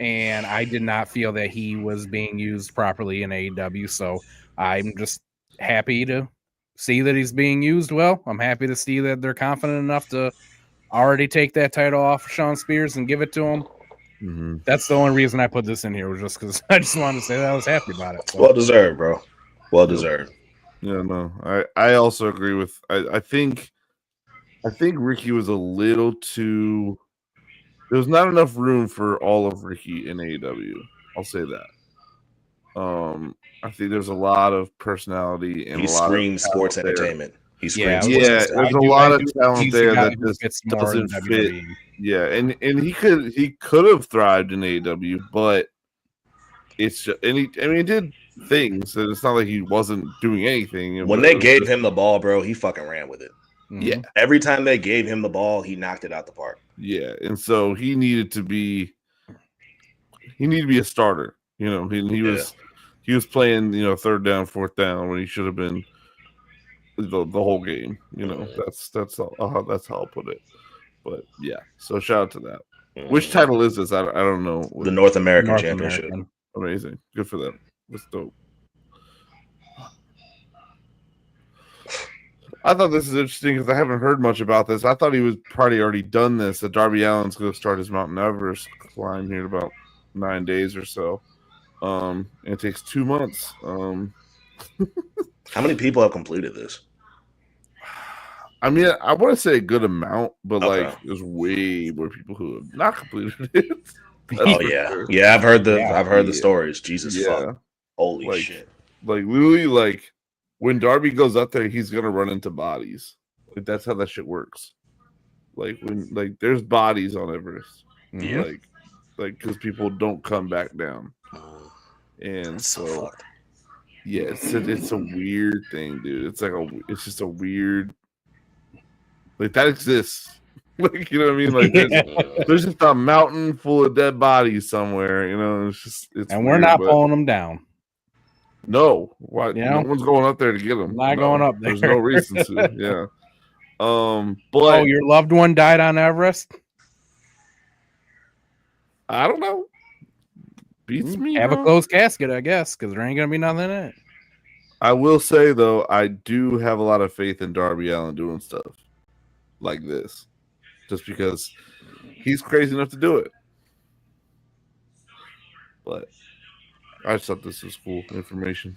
I did not feel that he was being used properly in AEW, so I'm just happy to see that he's being used well. I'm happy to see that they're confident enough to already take that title off of Shawn Spears and give it to him. Mm-hmm. That's the only reason I put this in here, was just because I just wanted to say that I was happy about it. So. Well deserved, bro. Well deserved. Yeah, no, I also agree with. I think Ricky was a little too. There was not enough room for all of Ricky in AEW. I'll say that. I think there's a lot of personality and He a lot of screams sports talent there. entertainment. He Yeah, screams Yeah, sports there's entertainment. a lot of he's talent the there guy that who just fits more in doesn't fit. WWE. Yeah, and he could have thrived in AEW, but it's just, and he did things, and it's not like he wasn't doing anything. When they gave him the ball, bro, he fucking ran with it. Yeah. Every time they gave him the ball, he knocked it out the park. Yeah, and so he needed to be a starter. You know, he was playing, you know, third down, fourth down when he should have been the whole game. You know, that's how I'll put it. But yeah, so shout out to that. Which title is this? I don't know. The North American Championship. Amazing, good for them. That's dope. I thought this is interesting because I haven't heard much about this. I thought he was probably already done this. That Darby Allin's going to start his Mount Everest climb here in about 9 days or so. And it takes 2 months. How many people have completed this? I mean, I want to say a good amount, but like there's way more people who have not completed it. Oh yeah, sure. Yeah. I've heard the stories. Jesus fuck, holy shit! Like literally, like when Darby goes up there, he's gonna run into bodies. Like that's how that shit works. Like when there's bodies on Everest. Yeah. Like because people don't come back down. And that's so fucked. Yeah, it's a weird thing, dude. It's just a weird. Like that exists, like you know what I mean. Like there's just a mountain full of dead bodies somewhere, you know. It's and we're not pulling them down. No, why? No one's going up there to get them. Not going up there. There's no reason to. Yeah. But your loved one died on Everest. I don't know. Beats me. Have a closed casket, I guess, because there ain't gonna be nothing in it. I will say though, I do have a lot of faith in Darby Allin doing stuff like this, just because he's crazy enough to do it. But I just thought this was cool information.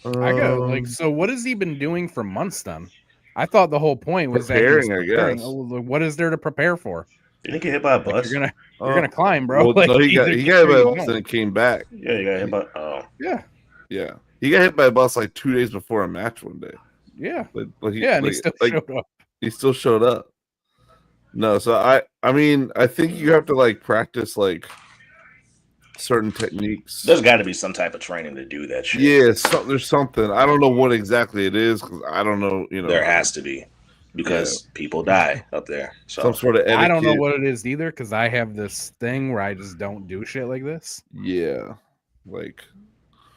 I got so what has he been doing for months then? I thought the whole point was preparing, that I guess. What is there to prepare for? Didn't he get hit by a bus? You're gonna climb, bro. Well, no, he got hit by a bus and it came back. Yeah, he got hit by yeah. He got hit by a bus like 2 days before a match one day. Yeah. And he still showed up. He still showed up. No, so I mean, I think you have to like practice like certain techniques. There's got to be some type of training to do that shit. Yeah, there's something. I don't know what exactly it is because I don't know. You know, there has to be because people die up there. So some sort of etiquette. I don't know what it is either because I have this thing where I just don't do shit like this. Yeah, like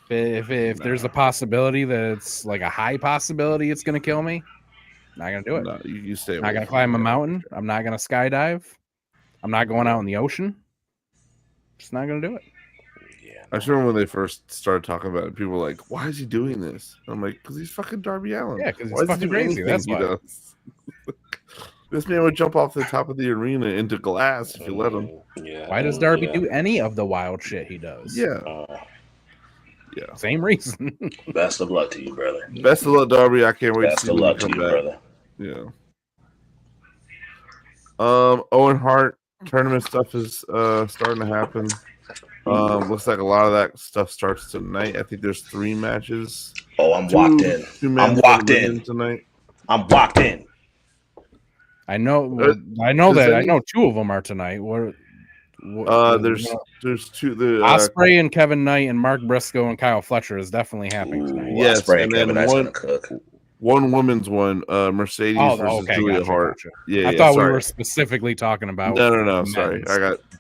if there's a possibility that it's like a high possibility it's gonna kill me, I'm not gonna do it. No, you stay. I'm not gonna climb a mountain. I'm not gonna skydive. I'm not going out in the ocean. Just not gonna do it. Yeah. I just remember when they first started talking about it, people were like, "Why is he doing this?" And I'm like, "Because he's fucking Darby Allin. Yeah, because he's fucking crazy. That's why. Does. This man would jump off the top of the arena into glass if you let him. Yeah. Why does Darby do any of the wild shit he does? Yeah. Yeah. Same reason. Best of luck to you, brother. Best of luck, Darby. I can't wait to see you come back. Brother. Yeah. Owen Hart tournament stuff is starting to happen. Looks like a lot of that stuff starts tonight. I think there's 3 matches. Oh, I'm locked in. I'm locked in tonight. I'm locked in. I know that. I know 2 of them are tonight. There's 2. The Ospreay and Kevin Knight and Mark Briscoe and Kyle Fletcher is definitely happening tonight. Yes, Ospreay and then Kevin cook. One women's one, Mercedes versus Julia Hart. Gotcha. Yeah, I thought we were specifically talking about. No. Sorry,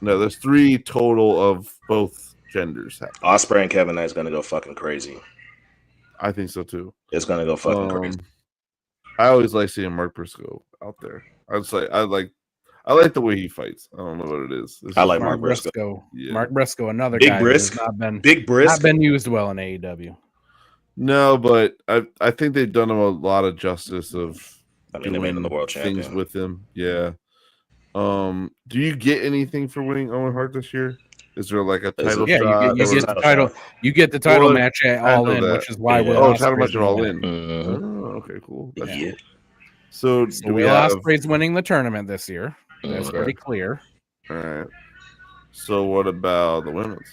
there's 3 total of both genders. Ospreay and Kevin Knight's gonna go fucking crazy. I think so too. It's gonna go fucking crazy. I always like seeing Mark Briscoe out there. I like the way he fights. I don't know what it is. I like Mark Briscoe. Yeah. Mark Briscoe, another guy who's not been used well in AEW. No, but I think they've done him a lot of justice of they made him the world champion. Things with him. Yeah. Do you get anything for winning Owen Hart this year? Is there like a title shot? You get the title. You get the title match at All In, which is why Will title match at All In. Okay, cool. That's cool. So Will Ospreay's winning the tournament this year. That's pretty clear. All right. So what about the women's?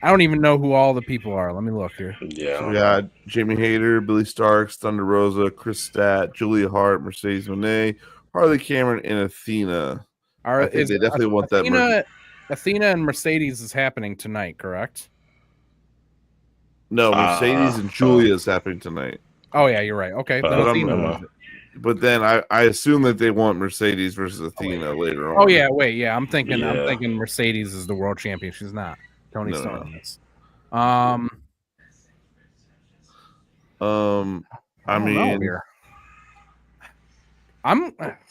I don't even know who all the people are. Let me look here. Yeah. So we got Jamie Hayter, Billy Starks, Thunder Rosa, Chris Stat, Julia Hart, Mercedes Monet, Harley Cameron, and Athena. I think they definitely want that merch. Athena and Mercedes is happening tonight, correct? No, Mercedes and Julia is happening tonight. Oh yeah, you're right. Okay, but then I assume that they want Mercedes versus Athena later on. Oh yeah, wait, yeah. I'm thinking Mercedes is the world champion. She's not. Tony Storm is. I mean,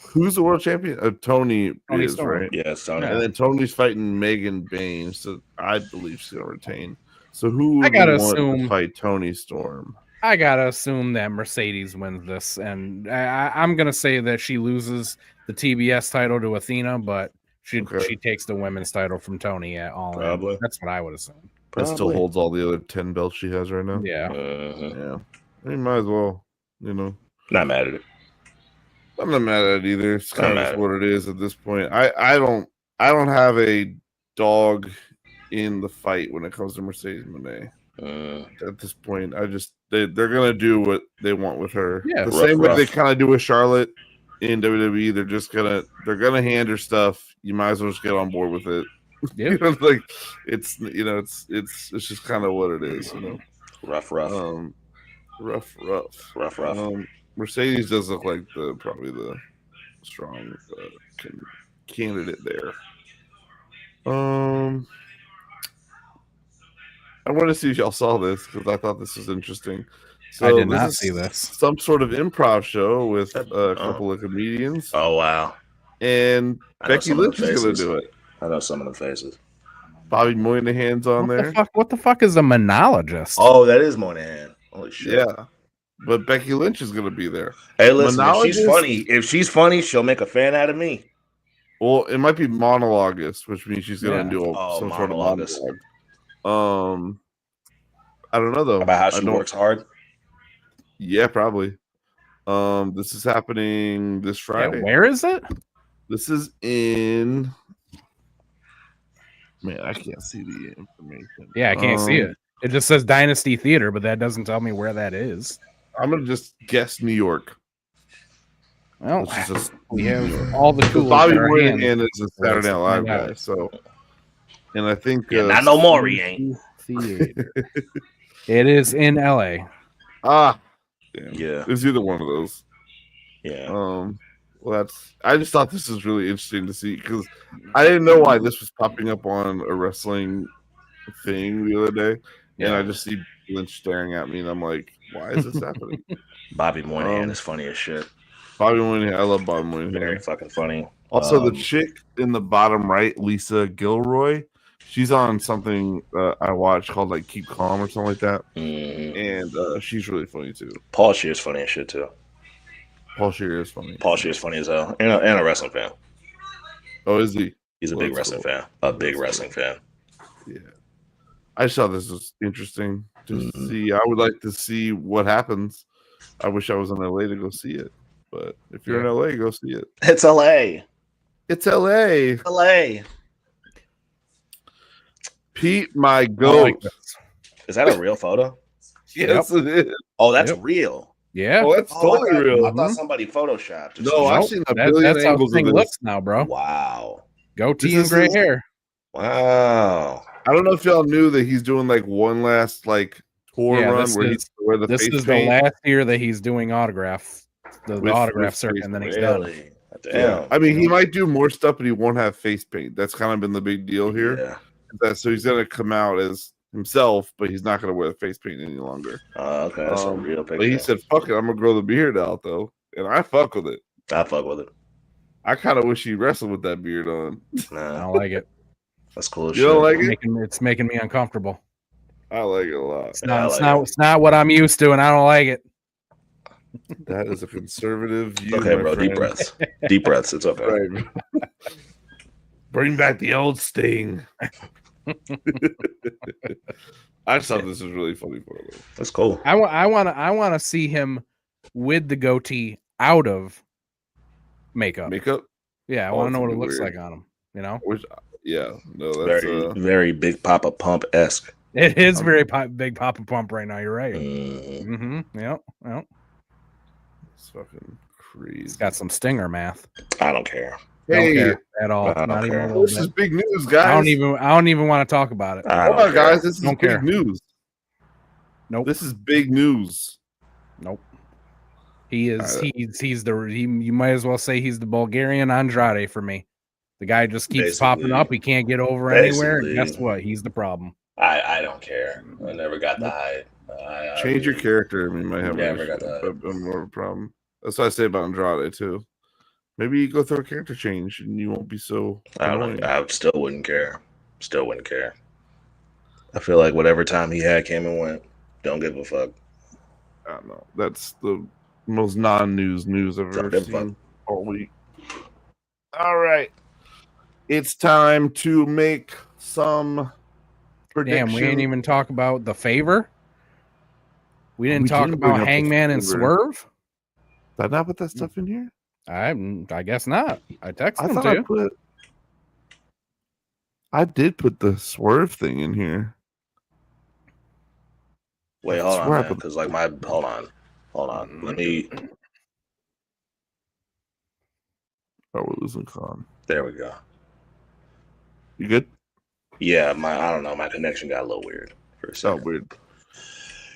who's the world champion? Tony is, Storm. Right? Yeah, Tony. And then Tony's fighting Megan Bain, so I believe she's gonna retain. So who would want to fight Tony Storm? I gotta assume that Mercedes wins this, and I'm gonna say that she loses the TBS title to Athena, but she takes the women's title from Tony at All In. That's what I would assume. That still holds all the other 10 belts she has right now. Yeah, yeah. I mean, might as well, Not mad at it. I'm not mad at it either. It's kind of what it is at this point. I don't have a dog in the fight when it comes to Mercedes Monet. At this point, they're gonna do what they want with her. Yeah, the same way they kind of do with Charlotte in WWE. They're gonna hand her stuff. You might as well just get on board with it. Yeah, it's just kind of what it is. Rough. Mercedes does look like probably the strong candidate there. I want to see if y'all saw this because I thought this was interesting. So I did not see this. Some sort of improv show with a couple of comedians. Oh wow! And Becky Lynch is going to do it. I know some of the faces. Bobby Moynihan's on there. What the fuck is a monologist? Oh, that is Moynihan. Holy shit! Yeah, but Becky Lynch is going to be there. Hey, listen, if she's funny, she'll make a fan out of me. Well, it might be monologuist, which means she's going to do some sort of monologue. I don't know though. About how she works hard. Yeah, probably. This is happening this Friday. Yeah, where is it? This is in. Man, I can't see the information. Yeah, I can't see it. It just says Dynasty Theater, but that doesn't tell me where that is. I'm gonna just guess New York. Well, we have all the tools. Bobby Moynihan is a Saturday Night Live guy, so. And I think not no more. He ain't. Theater. It is in LA. Damn. Yeah, it's either one of those. Yeah. Well, I just thought this was really interesting to see because I didn't know why this was popping up on a wrestling thing the other day, and I just see Lynch staring at me, and I'm like, why is this happening? Bobby Moynihan is funny as shit. Bobby Moynihan, I love Bobby Moynihan. Very fucking funny. Also, the chick in the bottom right, Lisa Gilroy, she's on something I watched called like Keep Calm or something like that, and she's really funny too. Paul Shear's funny as shit too. Paul Shear is funny. Paul Shear's funny as hell, and a wrestling fan. Oh, is he? He's a big wrestling fan. A big wrestling fan. Yeah, I just thought this was interesting to see. I would like to see what happens. I wish I was in LA to go see it, but if you're in LA, go see it. It's LA. It's LA. LA. Pete, my goat. Is that a real photo? Yes, it is. Oh, that's real. Yeah. Oh, that's totally real. I thought somebody photoshopped. No, I've seen a billion that's how angles the thing of looks now, bro. Wow. Goatee and gray hair. Wow. I don't know if y'all knew that he's doing like one last tour run where he's wear the face paint. This is the last year that he's doing autograph circuit, and then he's done. Damn. I mean, he might do more stuff, but he won't have face paint. That's kind of been the big deal here. Yeah. So he's gonna come out as himself, but he's not gonna wear the face paint any longer. Okay, that's a real picture. But he said, "Fuck it, I'm gonna grow the beard out though," and I fuck with it. I fuck with it. I kind of wish he wrestled with that beard on. I don't like it. That's cool. You don't like it? It's making me uncomfortable. I like it a lot. It's not what I'm used to, and I don't like it. That is a conservative view. Okay, bro. Friend. Deep breaths. Deep breaths. It's okay. Right. Bring back the old Sting. I just thought this was really funny for him. That's cool. I want to see him with the goatee out of makeup. Makeup? Yeah, I want to know what it looks like on him. You know? Yeah, no, that's very Big Papa Pump-esque. It is very big Papa Pump right now. You're right. Mm. Mm-hmm. Yep. it's fucking crazy. It's got some stinger math. I don't care. Don't Hey, care at all. I don't Not even a care. little this bit. is big news, guys. I don't even want to talk about it. I Hold don't on, care. guys. This is Don't big care. news. Nope. This is big news. Nope. He is. I- He's the. You might as well say he's the Bulgarian Andrade for me. The guy just keeps Basically. popping up. He can't get over anywhere. And Basically. guess what? He's the problem. I don't care. I never got the hype. Change your character. I mean, might have Never got that. a more of a problem. That's what I say about Andrade too. Maybe you go through a character change and you won't be so. I don't annoying. know. I still wouldn't care. Still wouldn't care. I feel like whatever time he had came and went. Don't give a fuck. I don't know. That's the most non-news I've Don't ever give a fuck. seen all week. All right, it's time to make some predictions. Damn, we didn't even talk about the favor. We didn't talk didn't bring about up the Hangman and Favor. Swerve. Did I not put that stuff in here? I guess not. I texted I him thought to you. I did put the Swerve thing in here. Wait, I hold on, swear I man. put- Because like my hold on. Let me. Oh, we're losing Con. There we go. You good? Yeah, I don't know. My connection got a little weird for a Oh, second. weird.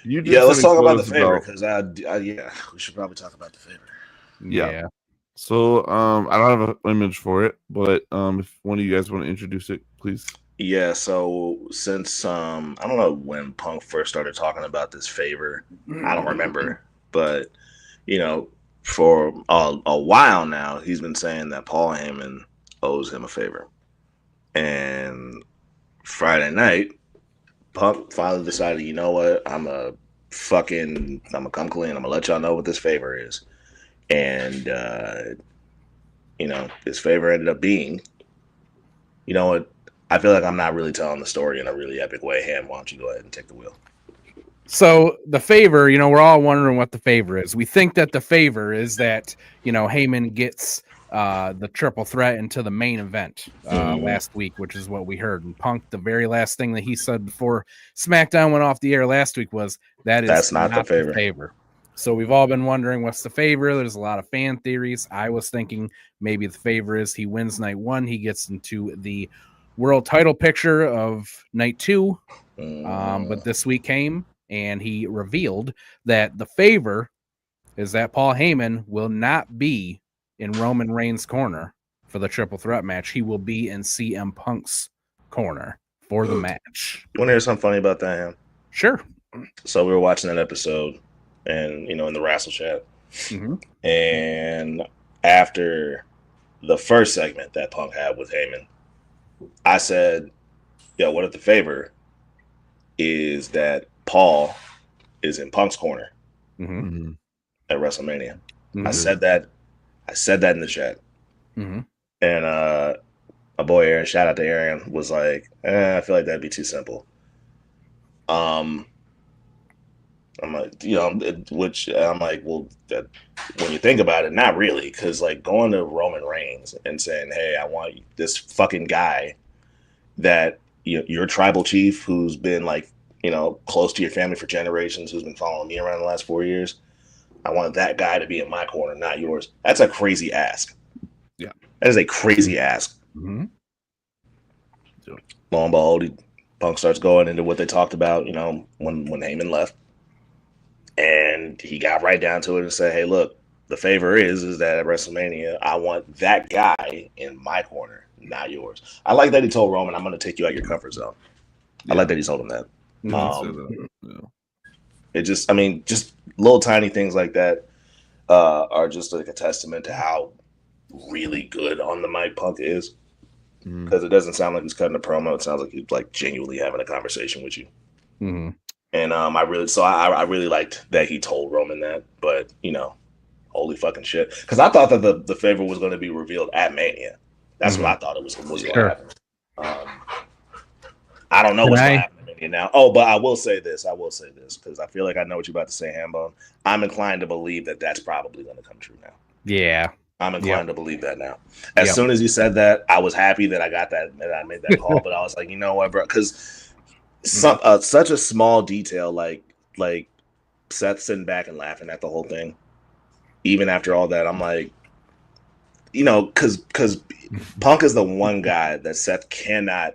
You did Yeah, let's some talk about the quotes favor about- because yeah, we should probably talk about the favor. Yeah. So, I don't have an image for it, but if one of you guys want to introduce it, please. Yeah, so since I don't know when Punk first started talking about this favor, I don't remember, but you know, for a while now, he's been saying that Paul Heyman owes him a favor, and Friday night, Punk finally decided, you know what, I'm gonna come clean. I'm gonna let y'all know what this favor is, and you know, this favor ended up being, you know what. I feel like I'm not really telling the story in a really epic way. Ham, why don't you go ahead and take the wheel? So the favor, you know, we're all wondering what the favor is. We think that the favor is that, you know, Heyman gets the triple threat into the main event last week, which is what we heard. And Punk, the very last thing that he said before SmackDown went off the air last week was that's not the favor. So we've all been wondering what's the favor. There's a lot of fan theories. I was thinking maybe the favor is he wins night one, he gets into the world title picture of night two. But this week came and he revealed that the favor is that Paul Heyman will not be in Roman Reigns' corner for the triple threat match. He will be in CM Punk's corner for the match. You want to hear something funny about that, Ham? Sure. So we were watching that episode and, you know, in the Wrestle Chat. And after the first segment that Punk had with Heyman, I said, yo, what if the favor is that Paul is in Punk's corner at WrestleMania? I said that in the chat. And my boy Aaron, shout out to Aaron, was like, I feel like that'd be too simple. I'm like, you know, which I'm like, well, that, when you think about it, not really, because like going to Roman Reigns and saying, hey, I want this fucking guy that your tribal chief who's been like, you know, close to your family for generations, who's been following me around the last 4 years. I want that guy to be in my corner, not yours. That's a crazy ask. Yeah. That is a crazy ask. Lo and behold, Punk starts going into what they talked about, you know, when Heyman left. And he got right down to it and said, hey, look, the favor is that at WrestleMania, I want that guy in my corner, not yours. I like that he told Roman, I'm going to take you out your comfort zone. I like that he told him that. It just, I mean, just little tiny things like that are just like a testament to how really good on the mic Punk is. Because it doesn't sound like he's cutting a promo. It sounds like he's like genuinely having a conversation with you. And I really liked that he told Roman that. But, you know, holy fucking shit. Because I thought that the favor was going to be revealed at Mania. That's what I thought it was going to happen. I don't know what's going to happen at Mania now. Oh, but I will say this, because I feel like I know what you're about to say, Hambone. I'm inclined to believe that that's probably going to come true now. Yeah. I'm inclined to believe that now. As soon as you said that, I was happy that I got that and I made that call. But I was like, you know what, bro? Because such a small detail, like Seth sitting back and laughing at the whole thing, even after all that, I'm like, you know, because Punk is the one guy that Seth cannot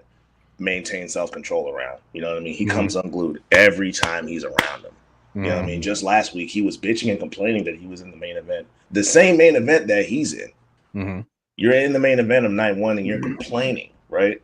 maintain self-control around. You know what I mean? He comes unglued every time he's around him. You know what I mean? Just last week, he was bitching and complaining that he was in the main event. The same main event that he's in. You're in the main event of night one and you're complaining, right?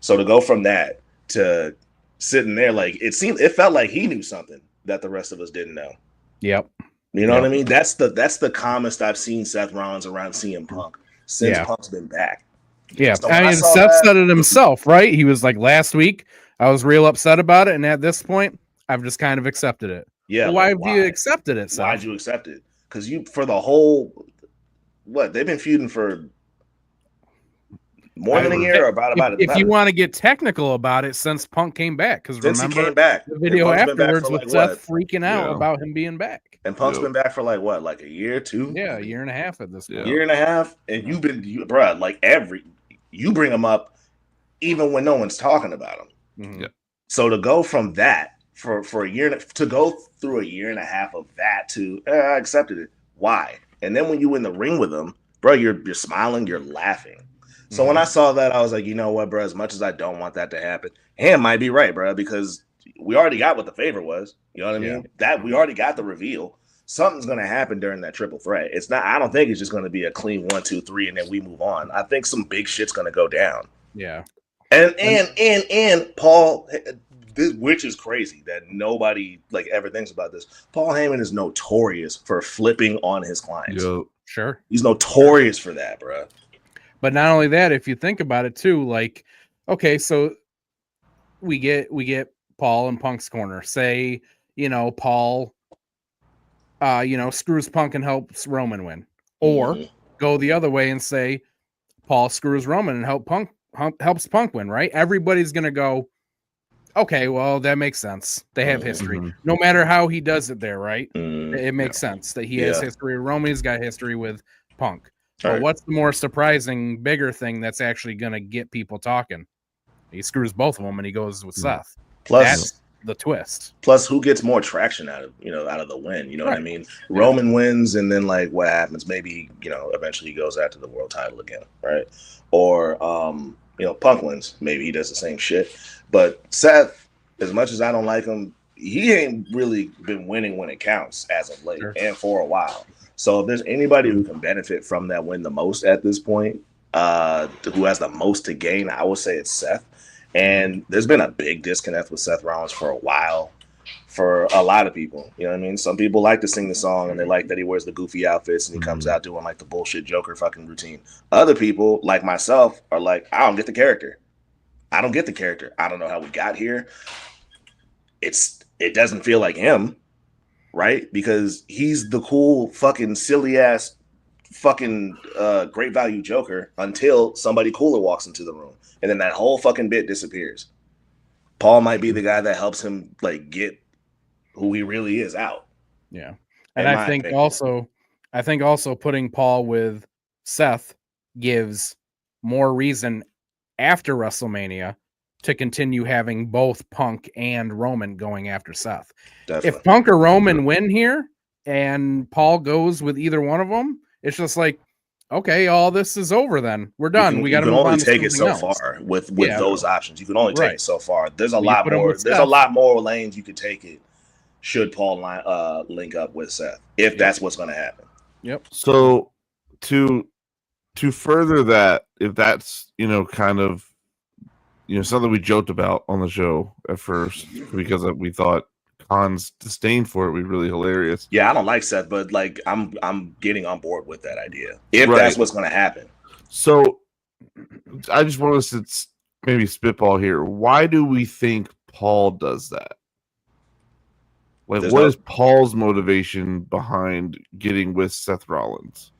So to go from that to sitting there, like it felt like he knew something that the rest of us didn't know. Yep. You know what I mean? That's the calmest I've seen Seth Rollins around CM Punk since Punk's been back. Yeah. So I mean, Seth said it himself, right? He was like, last week, I was real upset about it. And at this point, I've just kind of accepted it. Yeah. Well, why have you accepted it, Seth? Why'd you accept it? Because for the whole, they've been feuding for more than a year, or about if you want to get technical about it, since Punk came back. Because remember, he came back, the video afterwards with Seth freaking out about him being back. And Punk's been back for like a year, 2? Yeah, a year and a half at this point. Year and a half, and bruh, like you bring him up even when no one's talking about him. So to go from that for a year, to go through a year and a half of that to I accepted it. Why? And then when you in the ring with him, bro, you're smiling, you're laughing. So when I saw that, I was like, you know what, bro? As much as I don't want that to happen, Ham might be right, bro, because we already got what the favor was. You know what I mean? That we already got the reveal. Something's gonna happen during that triple threat. It's not. I don't think it's just gonna be a clean 1, 2, 3, and then we move on. I think some big shit's gonna go down. Yeah. And Paul, which is crazy that nobody ever thinks about this. Paul Heyman is notorious for flipping on his clients. Sure. He's notorious for that, bro. But not only that, if you think about it too, okay, so we get Paul in Punk's corner. Say, Paul, screws Punk and helps Roman win, or go the other way and say Paul screws Roman and helps Punk win. Right? Everybody's gonna go, okay, well, that makes sense. They have history, no matter how he does it there, right? It makes sense that he has history. Roman's got history with Punk. But what's the more surprising, bigger thing that's actually going to get people talking? He screws both of them and he goes with Seth. Plus, that's the twist. Plus, who gets more traction out of the win? You know what I mean? Roman wins, and then what happens? Maybe eventually he goes after the world title again, right? Or Punk wins. Maybe he does the same shit. But Seth, as much as I don't like him, he ain't really been winning when it counts as of late and for a while. So if there's anybody who can benefit from that win the most at this point, who has the most to gain, I would say it's Seth. And there's been a big disconnect with Seth Rollins for a while for a lot of people. You know what I mean? Some people like to sing the song and they like that he wears the goofy outfits and he comes out doing the bullshit Joker fucking routine. Other people, like myself, are like, I don't get the character. I don't know how we got here. It doesn't feel like him. Right? Because he's the cool fucking silly ass fucking great value Joker until somebody cooler walks into the room. And then that whole fucking bit disappears. Paul might be the guy that helps him get who he really is out. Yeah. And I think also putting Paul with Seth gives more reason after WrestleMania to continue having both Punk and Roman going after Seth. Definitely. If Punk or Roman win here and Paul goes with either one of them, it's just okay, all this is over then. We're done. We got to move on. You can only take it so far with those options. You can only take it so far. There's a lot more. There's a lot more lanes you could take it should Paul link up with Seth, if that's what's going to happen. Yep. So to further that, if that's, kind of, something we joked about on the show at first because we thought Khan's disdain for it would be really hilarious. Yeah, I don't like Seth, but I'm getting on board with that idea if that's what's going to happen. So I just want us to maybe spitball here. Why do we think Paul does that? What is Paul's motivation behind getting with Seth Rollins?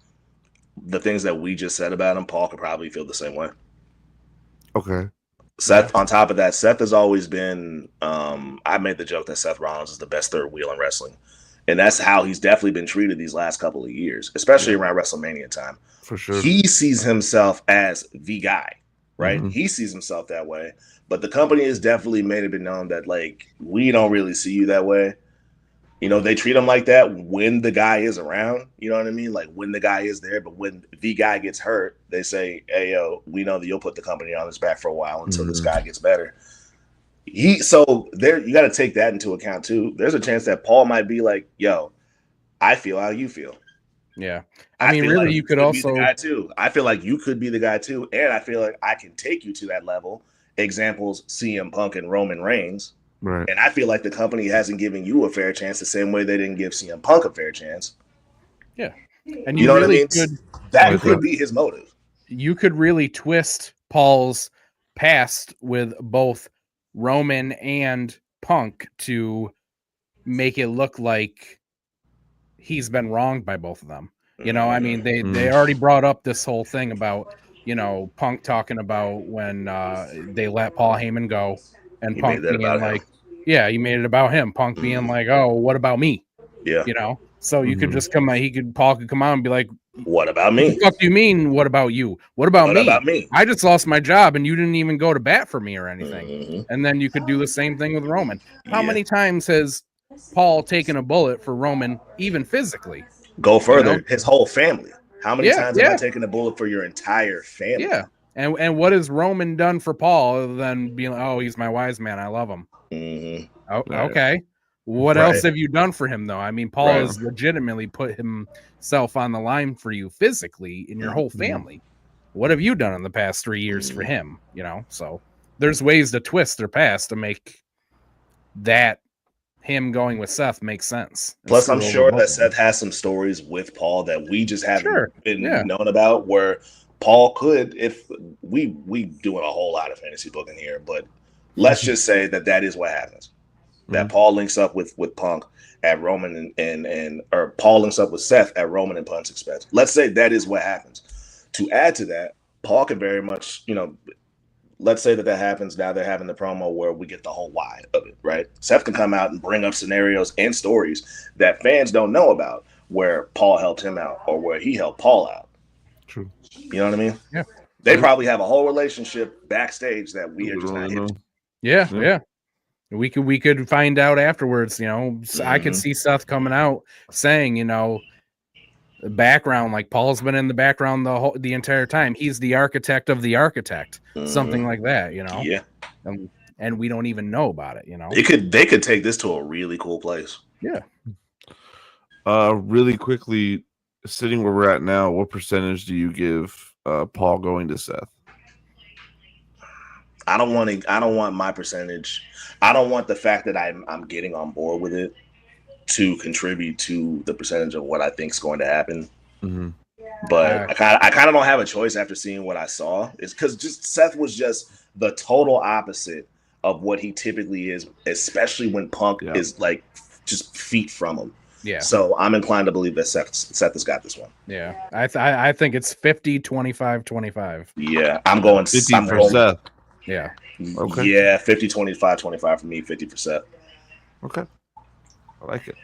The things that we just said about him, Paul could probably feel the same way. Okay. Seth, on top of that, Seth has always been, I made the joke that Seth Rollins is the best third wheel in wrestling. And that's how he's definitely been treated these last couple of years, especially around WrestleMania time. For sure. He sees himself as the guy, right? Mhm. He sees himself that way. But the company has definitely made it be known that, like, we don't really see you that way. You know, they treat him like that when the guy is around. You know what I mean? Like, when the guy is there. But when the guy gets hurt, they say, hey, yo, we know that you'll put the company on his back for a while until this guy gets better. So there, you got to take that into account, too. There's a chance that Paul might be like, yo, I feel how you feel. Yeah. I mean, really, like you could also be the guy too. I feel like you could be the guy too, and I feel like I can take you to that level. Examples: CM Punk and Roman Reigns. Right. And I feel like the company hasn't given you a fair chance the same way they didn't give CM Punk a fair chance. Yeah. And you know really what I mean? could that could be his motive. You could really twist Paul's past with both Roman and Punk to make it look like he's been wronged by both of them. You know, I mean, they already brought up this whole thing about, you know, Punk talking about when they let Paul Heyman go, and Punk being like, yeah, he made it about him. Punk being like, oh, what about me? Yeah. You know, so you could just come out, Paul could come out and be like, what about me? What the fuck do you mean, what about you? What about me? I just lost my job and you didn't even go to bat for me or anything. And then you could do the same thing with Roman. How many times has Paul taken a bullet for Roman, even physically? Go further, you know? His whole family. How many times have I taken a bullet for your entire family? Yeah. And what has Roman done for Paul other than being like, oh, he's my wise man, I love him? Oh, okay. What else have you done for him, though? I mean, Paul has legitimately put himself on the line for you physically in your whole family. What have you done in the past 3 years for him? You know, so there's ways to twist their past to make that him going with Seth makes sense. Plus, I'm sure that Seth has some stories with Paul that we just haven't been known about, where Paul could, if we doing a whole lot of fantasy booking here, but let's just say that is what happens. That Paul links up with Punk at Roman or Paul links up with Seth at Roman and Punk's expense. Let's say that is what happens. To add to that, Paul can very much, you know, let's say that happens. Now they're having the promo where we get the whole why of it, right? Seth can come out and bring up scenarios and stories that fans don't know about, where Paul helped him out or where he helped Paul out. True. You know what I mean? Yeah. They probably have a whole relationship backstage that we are just not here. Yeah. We could find out afterwards, you know. I could see Seth coming out saying, you know, the background, like Paul's been in the background the entire time. He's the architect of the architect, something like that, you know. Yeah. And we don't even know about it, you know. They could take this to a really cool place. Yeah. Really quickly, sitting where we're at now, what percentage do you give Paul going to Seth? I don't want my percentage. I don't want the fact that I'm getting on board with it to contribute to the percentage of what I think is going to happen. But I kind of don't have a choice after seeing what I saw. It's because just Seth was just the total opposite of what he typically is, especially when Punk is like just feet from him. Yeah. So I'm inclined to believe that Seth has got this one. Yeah. I think it's 50, 25, 25. Yeah. I'm going 50 for Seth. Yeah. Okay. Yeah. 50, 25, 25 for me, 50%. Okay. I like it.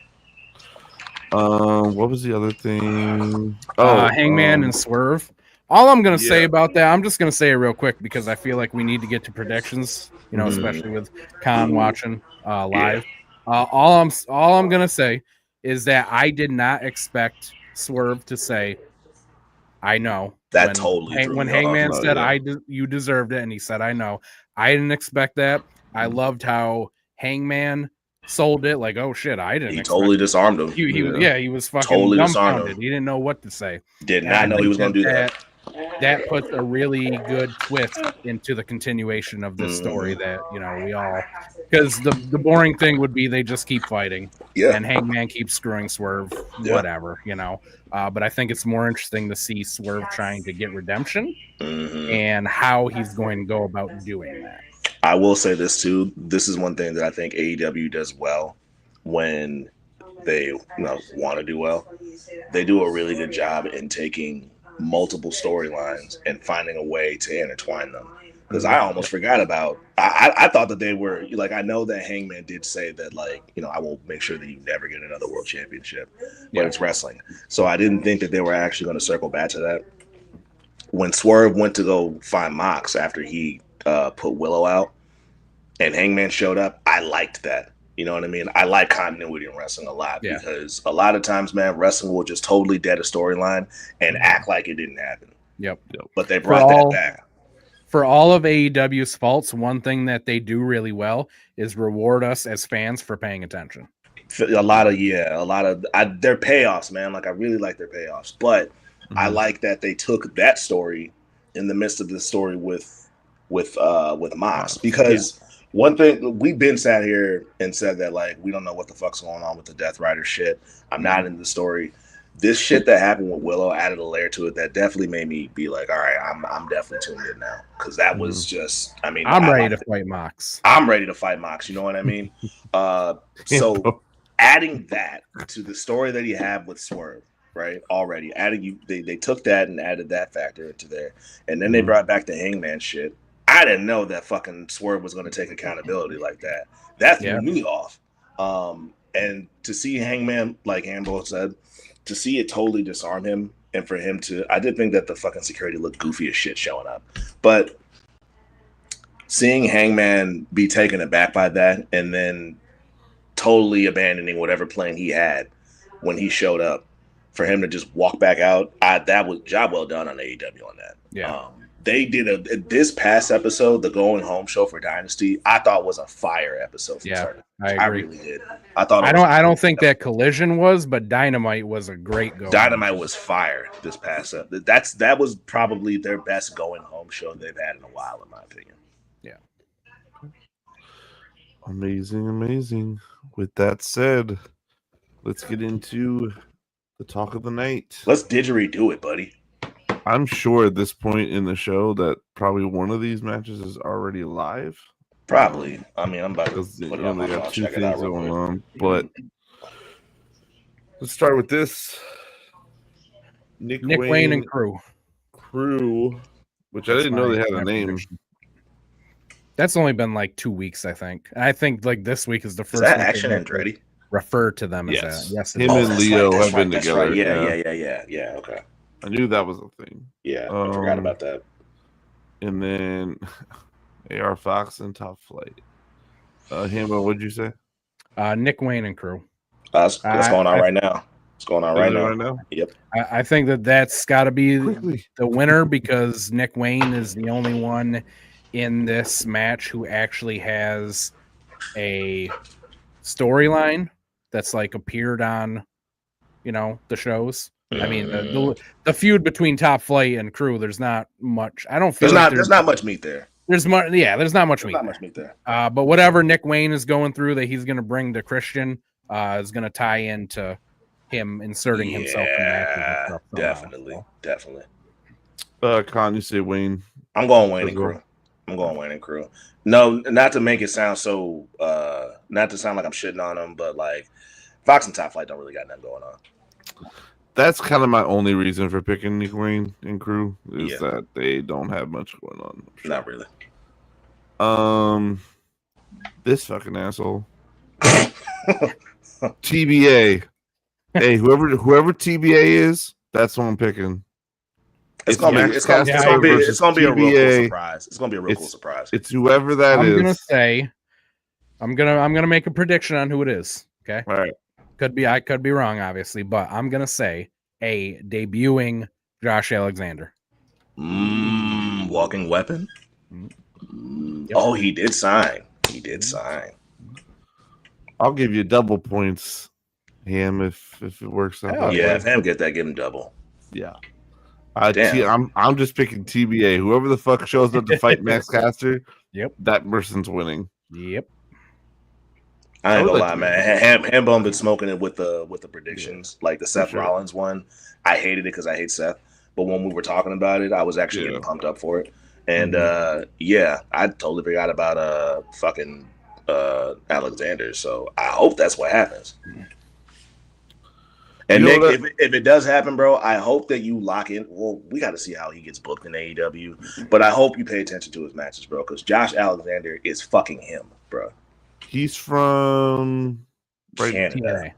What was the other thing? Hangman and Swerve. All I'm going to say about that, I'm just going to say it real quick because I feel like we need to get to predictions, you know, especially with Khan watching live. All I'm going to say is that I did not expect Swerve to say, I know. That totally when Hangman said, you deserved it, and he said, I know. I didn't expect that. I loved how Hangman sold it. Like, oh shit, I didn't. He totally disarmed him. He was fucking totally dumbfounded. He didn't know what to say. Did not know he was going to do that. That puts a really good twist into the continuation of this story that, you know, we all, because the boring thing would be they just keep fighting and Hangman keeps screwing Swerve, whatever, you know. But I think it's more interesting to see Swerve trying to get redemption and how he's going to go about doing that. I will say this too. This is one thing that I think AEW does well when they want to do well. They do a really good job in taking multiple storylines and finding a way to intertwine them. because I almost forgot about. I thought that they were like. I know that Hangman did say that, like, you know, I will make sure that you never get another world championship, but it's wrestling. So I didn't think that they were actually going to circle back to that. When Swerve went to go find Mox after he put Willow out, and Hangman showed up, I liked that. You know what I mean? I like continuity in wrestling a lot because a lot of times, man, wrestling will just totally dead a storyline and act like it didn't happen. Yep. But they brought that back. For all of AEW's faults, one thing that they do really well is reward us as fans for paying attention. A lot of their payoffs, man. Like, I really like their payoffs, but I like that they took that story in the midst of the story with Mox, because one thing we've been sat here and said that, like, we don't know what the fuck's going on with the Death Rider shit. I'm not in the story. This shit that happened with Willow added a layer to it that definitely made me be like, all right, I'm definitely tuned in now, because that was just, I mean, I'm ready to fight Mox. I'm ready to fight Mox. You know what I mean? So adding that to the story that he had with Swerve, right? Already adding they took that and added that factor into there, and then they brought back the Hangman shit. I didn't know that fucking Swerve was going to take accountability like that. That threw me off. And to see Hangman, like Ambo said, to see it totally disarm him, and for him to, I did think that the fucking security looked goofy as shit showing up, but seeing Hangman be taken aback by that and then totally abandoning whatever plan he had when he showed up, for him to just walk back out, that was job well done on AEW on that. Yeah. They did this past episode, the Going Home show for Dynasty, I thought was a fire episode. I agree. Really did. I thought I don't think that Collision was, but Dynamite was a great go. Dynamite was fire this past episode. That was probably their best Going Home show they've had in a while, in my opinion. Yeah. Amazing. With that said, let's get into the talk of the night. Let's didgeridoo it, buddy. I'm sure at this point in the show that probably one of these matches is already live. Probably. I mean, I'm about to put it on my phone. phone. Two Check it out things real going quick. on, but let's start with this. Nick Wayne and Crew, which I didn't know they had a name. Prediction. That's only been like 2 weeks, I think. I think like this week is the first. Is that Action Andretti? Refer to them as that. Yes, him and Leo have been together. Right. Yeah. Okay. I knew that was a thing. Yeah, I forgot about that. And then AR Fox and Top Flight. Hambo, what'd you say? Nick Wayne and Crew. That's going on right now. It's going on right now. Yep. I think that's got to be the winner, because Nick Wayne is the only one in this match who actually has a storyline that's like appeared on, the shows. I mean, the feud between Top Flight and Crew, there's not much. I don't feel there's not much meat there. There's not much meat. Not much meat there. But whatever Nick Wayne is going through that he's going to bring to Christian is going to tie into him inserting himself in matches. Definitely. Con, you say Wayne? I'm going Wayne and Crew. No, not to make it sound so, not to sound like I'm shitting on them, but like Fox and Top Flight don't really got nothing going on. That's kind of my only reason for picking Nick Wayne and Crew is that they don't have much going on. Sure. Not really. This fucking asshole. TBA. Hey, whoever TBA is, that's what I'm picking. It's gonna be a real cool surprise. It's gonna be a real cool surprise. It's whoever that is. I'm gonna make a prediction on who it is. Okay. All right. I could be wrong, obviously, but I'm gonna say a debuting Josh Alexander. Walking weapon. Yep. Oh, he did sign. I'll give you double points, Ham, if it works out. If Ham get that, give him double. Yeah. I'm just picking TBA. Whoever the fuck shows up to fight Max Caster, that person's winning. Yep. I ain't gonna lie, man. Hambone been smoking it with the predictions, like the Seth Rollins one. I hated it because I hate Seth, but when we were talking about it, I was actually getting pumped up for it. And I totally forgot about fucking Alexander. So I hope that's what happens. And Nick, if it does happen, bro, I hope that you lock in. Well, we got to see how he gets booked in AEW, but I hope you pay attention to his matches, bro, because Josh Alexander is fucking him, bro. He's from Canada. TNA.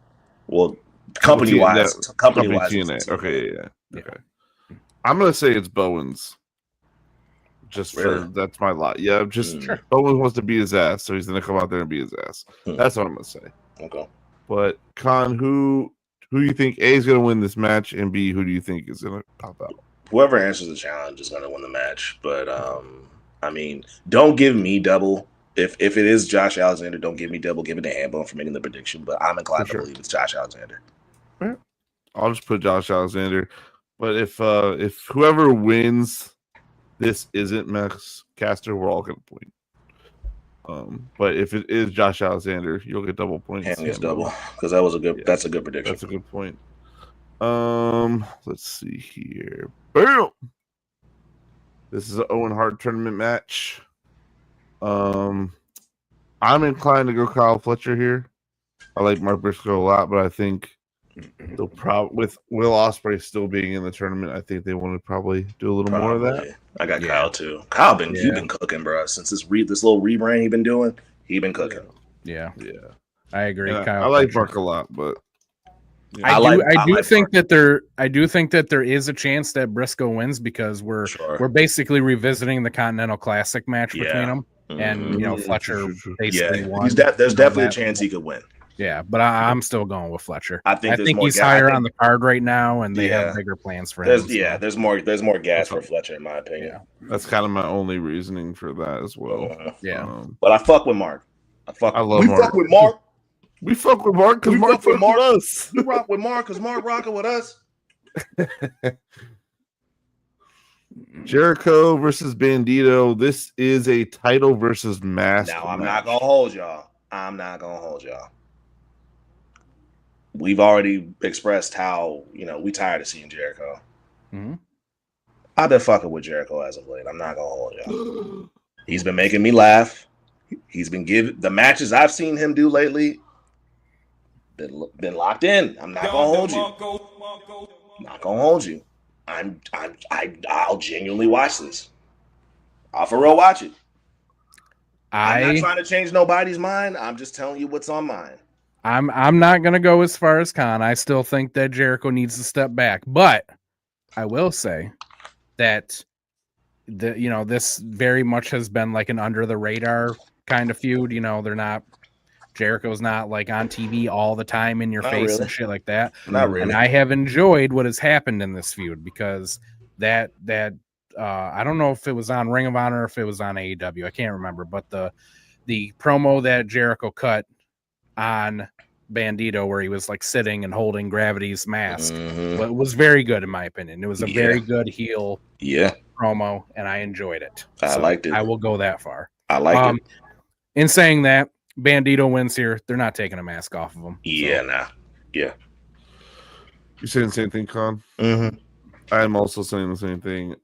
Well, company wise. TNA. Okay, yeah. Okay. I'm gonna say it's Bowens. Just for that's my lot. Yeah, just Bowens wants to beat his ass, so he's gonna come out there and beat his ass. That's what I'm gonna say. Okay. But Con, who do you think A is gonna win this match, and B, who do you think is gonna pop out? Whoever answers the challenge is gonna win the match. But I mean, don't give me double. If it is Josh Alexander, don't give me double. Give it to Hambone for making the prediction. But I'm inclined to believe it's Josh Alexander. Right. I'll just put Josh Alexander. But if whoever wins, this isn't Max Caster, we're all gonna point. But if it is Josh Alexander, you'll get double points. Ham gets double because that was a good. Yeah, that's a good prediction. That's a good point. Let's see here. Boom. This is an Owen Hart tournament match. I'm inclined to go Kyle Fletcher here. I like Mark Briscoe a lot, but I think they'll probably, with Will Ospreay still being in the tournament, I think they want to probably do a little more of that. I got Kyle too. Kyle he been cooking, bro. Since this little rebrand he been doing, he been cooking. Yeah. I agree. Kyle I like Mark a lot, but I do think that there is a chance that Briscoe wins because we're basically revisiting the Continental Classic match between them, and Fletcher basically won. There's definitely a chance he could win. Yeah, but I'm still going with Fletcher. I think he's higher on the card right now, and they have bigger plans for him. There's more gas for Fletcher, in my opinion. Yeah. That's kind of my only reasoning for that as well. But I fuck with Mark. I love Mark. Fuck with Mark. We fuck with Mark because Mark fuck with us. We rock with Mark because Mark rocking with us. Jericho versus Bandito. This is a title versus mask. Now I'm not gonna hold y'all. We've already expressed how we tired of seeing Jericho. Mm-hmm. I've been fucking with Jericho as of late. I'm not gonna hold y'all. He's been making me laugh. He's been giving the matches I've seen him do lately. Been locked in. I'm not gonna hold you. Not gonna hold you. I'll genuinely watch this. I'll for real watch it. I'm not trying to change nobody's mind. I'm just telling you what's on mine. I'm not gonna go as far as Khan. I still think that Jericho needs to step back, but I will say that this very much has been like an under the radar kind of feud. Jericho's not like on TV all the time in your face and shit like that. Not really. And I have enjoyed what has happened in this feud because that I don't know if it was on Ring of Honor or if it was on AEW. I can't remember, but the promo that Jericho cut on Bandito where he was like sitting and holding Gravity's mask was very good in my opinion. It was a very good heel promo and I enjoyed it. I liked it. I will go that far. I liked it. In saying that, Bandito wins here. They're not taking a mask off of him. Yeah. You saying the same thing, Con? Mm-hmm. I'm also saying the same thing.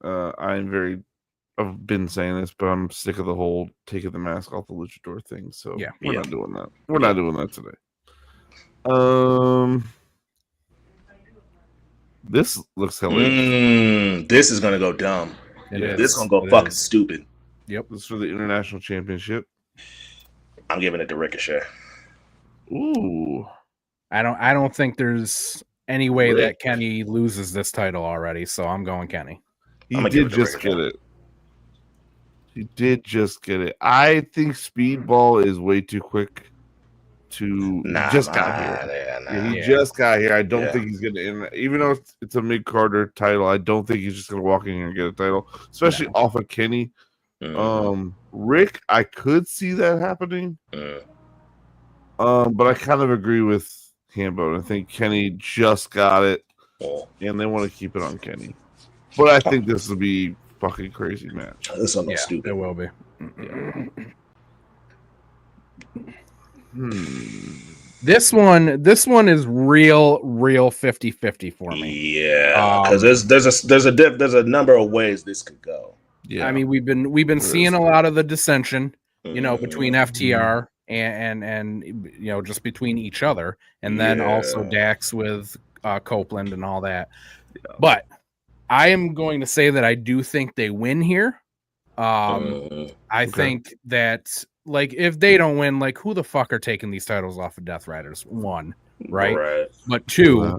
I've been saying this, but I'm sick of the whole taking the mask off the luchador thing. So we're not doing that. We're not doing that today. This looks hilarious. This is gonna go dumb. This is gonna go fucking stupid. Yep. This is for the International Championship. I'm giving it to Ricochet. Ooh. I don't think there's any way that Kenny loses this title already, so I'm going Kenny. He did just get it. He did just get it. I think Speedball is way too quick to just got here. He just got here. I don't think he's gonna even though it's a mid-carder title, I don't think he's just gonna walk in here and get a title, especially off of Kenny. Rick, I could see that happening. But I kind of agree with Hambone. I think Kenny just got it, and they want to keep it on Kenny. But I think this will be fucking crazy match. This will be stupid. It will be. This one is real 50-50 for me. Yeah, because there's a number of ways this could go. Yeah, I mean we've been seeing a lot of the dissension, between FTR and just between each other, and then also Dax with Copeland and all that. But I am going to say that I do think they win here. I think that, like, if they don't win, like, who the fuck are taking these titles off of Death Riders? One, right? But two,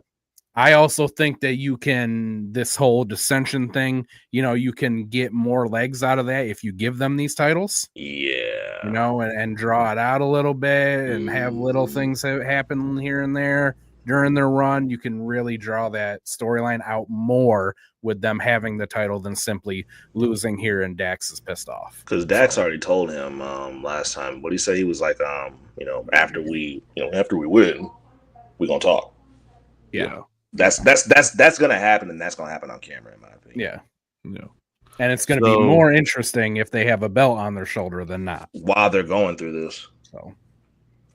I also think that you can, this whole dissension thing, you know, you can get more legs out of that if you give them these titles. Yeah. You know, and draw it out a little bit and have little things that happen here and there during their run. You can really draw that storyline out more with them having the title than simply losing here and Dax is pissed off. Because Dax already told him last time, what he said, he was like, you know, after we win, we're gonna talk. Yeah. That's gonna happen, and that's gonna happen on camera, in my opinion. Yeah. And it's gonna be more interesting if they have a belt on their shoulder than not. While they're going through this.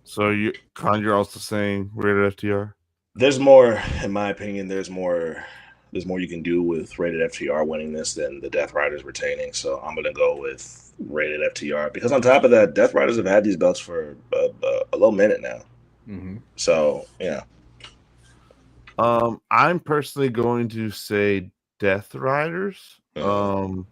So you're also saying rated FTR? There's more, in my opinion, there's more you can do with rated FTR winning this than the Death Riders retaining. So I'm gonna go with rated FTR, because on top of that, Death Riders have had these belts for a little minute now. So yeah. I'm personally going to say Death Riders. And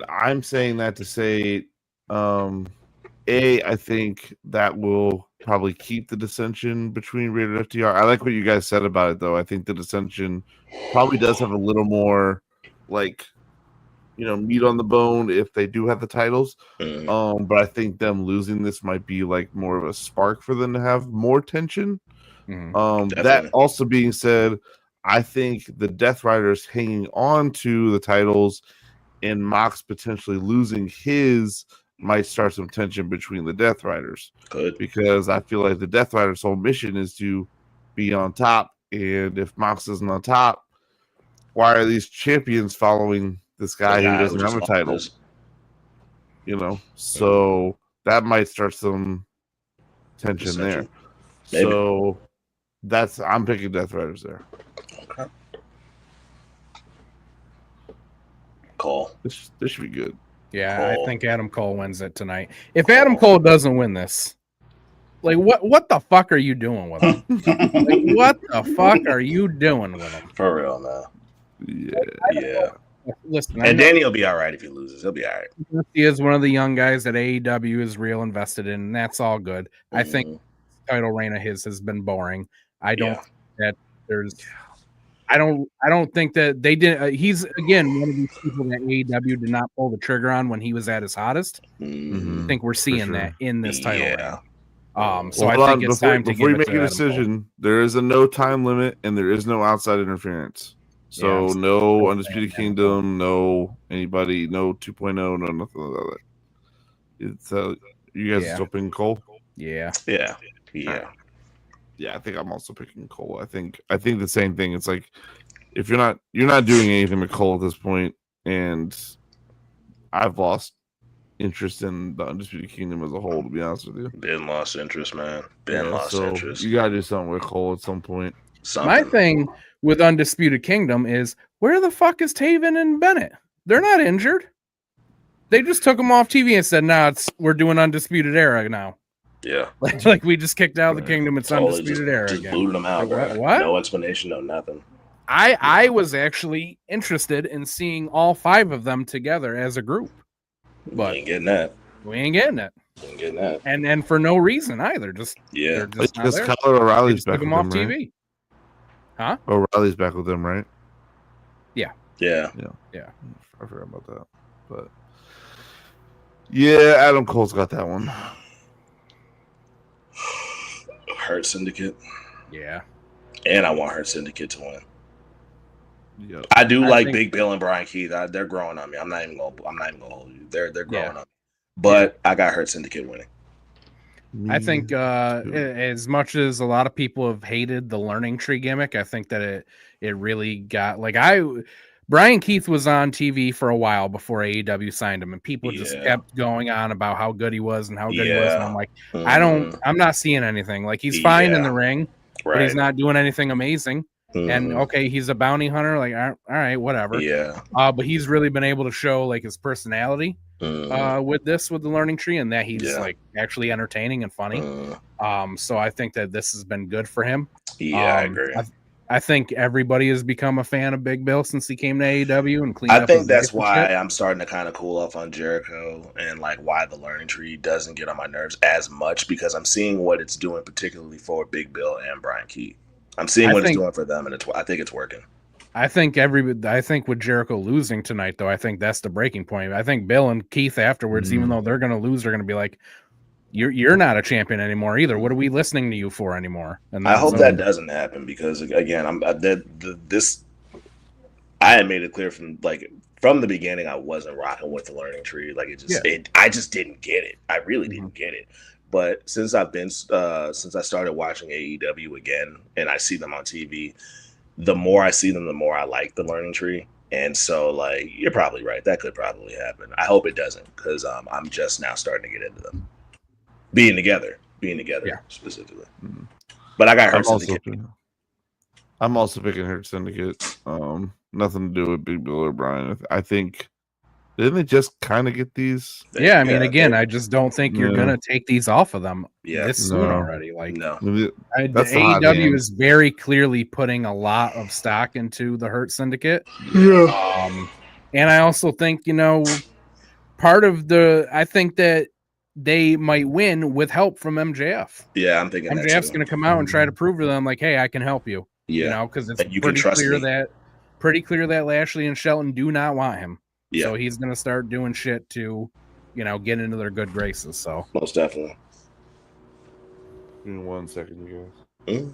I'm saying that to say, I think that will probably keep the dissension between rated FTR. I like what you guys said about it, though. I think the dissension probably does have a little more, like, you know, meat on the bone if they do have the titles. But I think them losing this might be like more of a spark for them to have more tension. That also being said, I think the Death Riders hanging on to the titles and Mox potentially losing his might start some tension between the Death Riders. Good. Because I feel like the Death Riders' whole mission is to be on top. And if Mox isn't on top, why are these champions following this guy who doesn't have a title? You know, so that might start some tension there. Maybe. So I'm picking Death Riders there. Okay. Cole. This should be good. Yeah, Cole. I think Adam Cole wins it tonight. If Adam Cole doesn't win this, like, what the fuck are you doing with him? Like, what the fuck are you doing with him? For real, man. Yeah. Listen, and Danny will be all right if he loses. He'll be all right. He is one of the young guys that AEW is real invested in, and that's all good. I think title reign of his has been boring. I don't think that there's. I don't think that they did. He's again one of these people that AEW did not pull the trigger on when he was at his hottest. I think we're seeing that in this title reign. So I think it's time to before you make a decision. There is a no time limit and there is no outside interference. So no Undisputed Kingdom, no anybody, no 2.0, no nothing like that. It's you guys still picking Cole? Yeah. Yeah, I think I'm also picking Cole. I think the same thing. It's like if you're not doing anything with Cole at this point, and I've lost interest in the Undisputed Kingdom as a whole, to be honest with you. Been lost interest, man. Lost interest. You gotta do something with Cole at some point. My thing with Undisputed Kingdom is, where the fuck is Taven and Bennett? They're not injured. They just took them off TV and said, "Nah, we're doing Undisputed Era now." Yeah, like we just kicked out of the Kingdom. It's Undisputed Era just again. Booted them out. Like, what? No explanation, no nothing. I was actually interested in seeing all 5 of them together as a group, but we ain't getting that. We ain't getting it. And for no reason either. Just because Kyle O'Reilly's back with them, off TV. Right? Huh? O'Reilly's back with them, right? Yeah. I forgot about that, but yeah, Adam Cole's got that one. Hurt Syndicate. Yeah. And I want Hurt Syndicate to win. Yep. I think Big Bill and Brian Keith. They're growing on me. I'm not even gonna hold you. They're growing on me. But I got Hurt Syndicate winning. I think as much as a lot of people have hated the learning tree gimmick, I think that it really got Brian Keith was on TV for a while before AEW signed him, and people just kept going on about how good he was and how good he was. And I'm like, I'm not seeing anything. Like, he's fine in the ring, but he's not doing anything amazing. And okay, he's a bounty hunter. Like, all right, whatever. Yeah. But he's really been able to show like his personality with the learning tree, and that he's like actually entertaining and funny. So I think that this has been good for him. Yeah, I agree. I think everybody has become a fan of Big Bill since he came to AEW and cleaned up. I think his that's life and why shit. I'm starting to kind of cool off on Jericho and like why the learning tree doesn't get on my nerves as much, because I'm seeing what it's doing, particularly for Big Bill and Brian Keith. I'm seeing what it's doing for them, and I think it's working. I think with Jericho losing tonight, though, I think that's the breaking point. I think Bill and Keith afterwards, even though they're going to lose, they're going to be like, "You're not a champion anymore either. What are we listening to you for anymore?" And I hope that doesn't happen, because again, I had made it clear from the beginning I wasn't rocking with the learning tree. Like I just didn't get it. I really didn't get it. But since I started watching AEW again and I see them on TV, the more I see them, the more I like the learning tree. And so, like, you're probably right. That could probably happen. I hope it doesn't, because I'm just now starting to get into them. Being together specifically. Mm-hmm. But I got Hurt Syndicate. I'm also picking Hurt Syndicate. Nothing to do with Big Bill or Brian. I think, didn't they just kind of get these? Yeah, I mean, again, I just don't think you're gonna take these off of them this soon already. Like, no, AEW is very clearly putting a lot of stock into the Hurt Syndicate. Yeah. And I also think, I think that they might win with help from MJF. Yeah, I'm thinking MJF's going to come out and try to prove to them, like, hey, I can help you. Yeah, because it's pretty clear that Lashley and Shelton do not want him. Yeah. So he's going to start doing shit to, get into their good graces. So most definitely. Give me 1 second, you guys. Mm-hmm.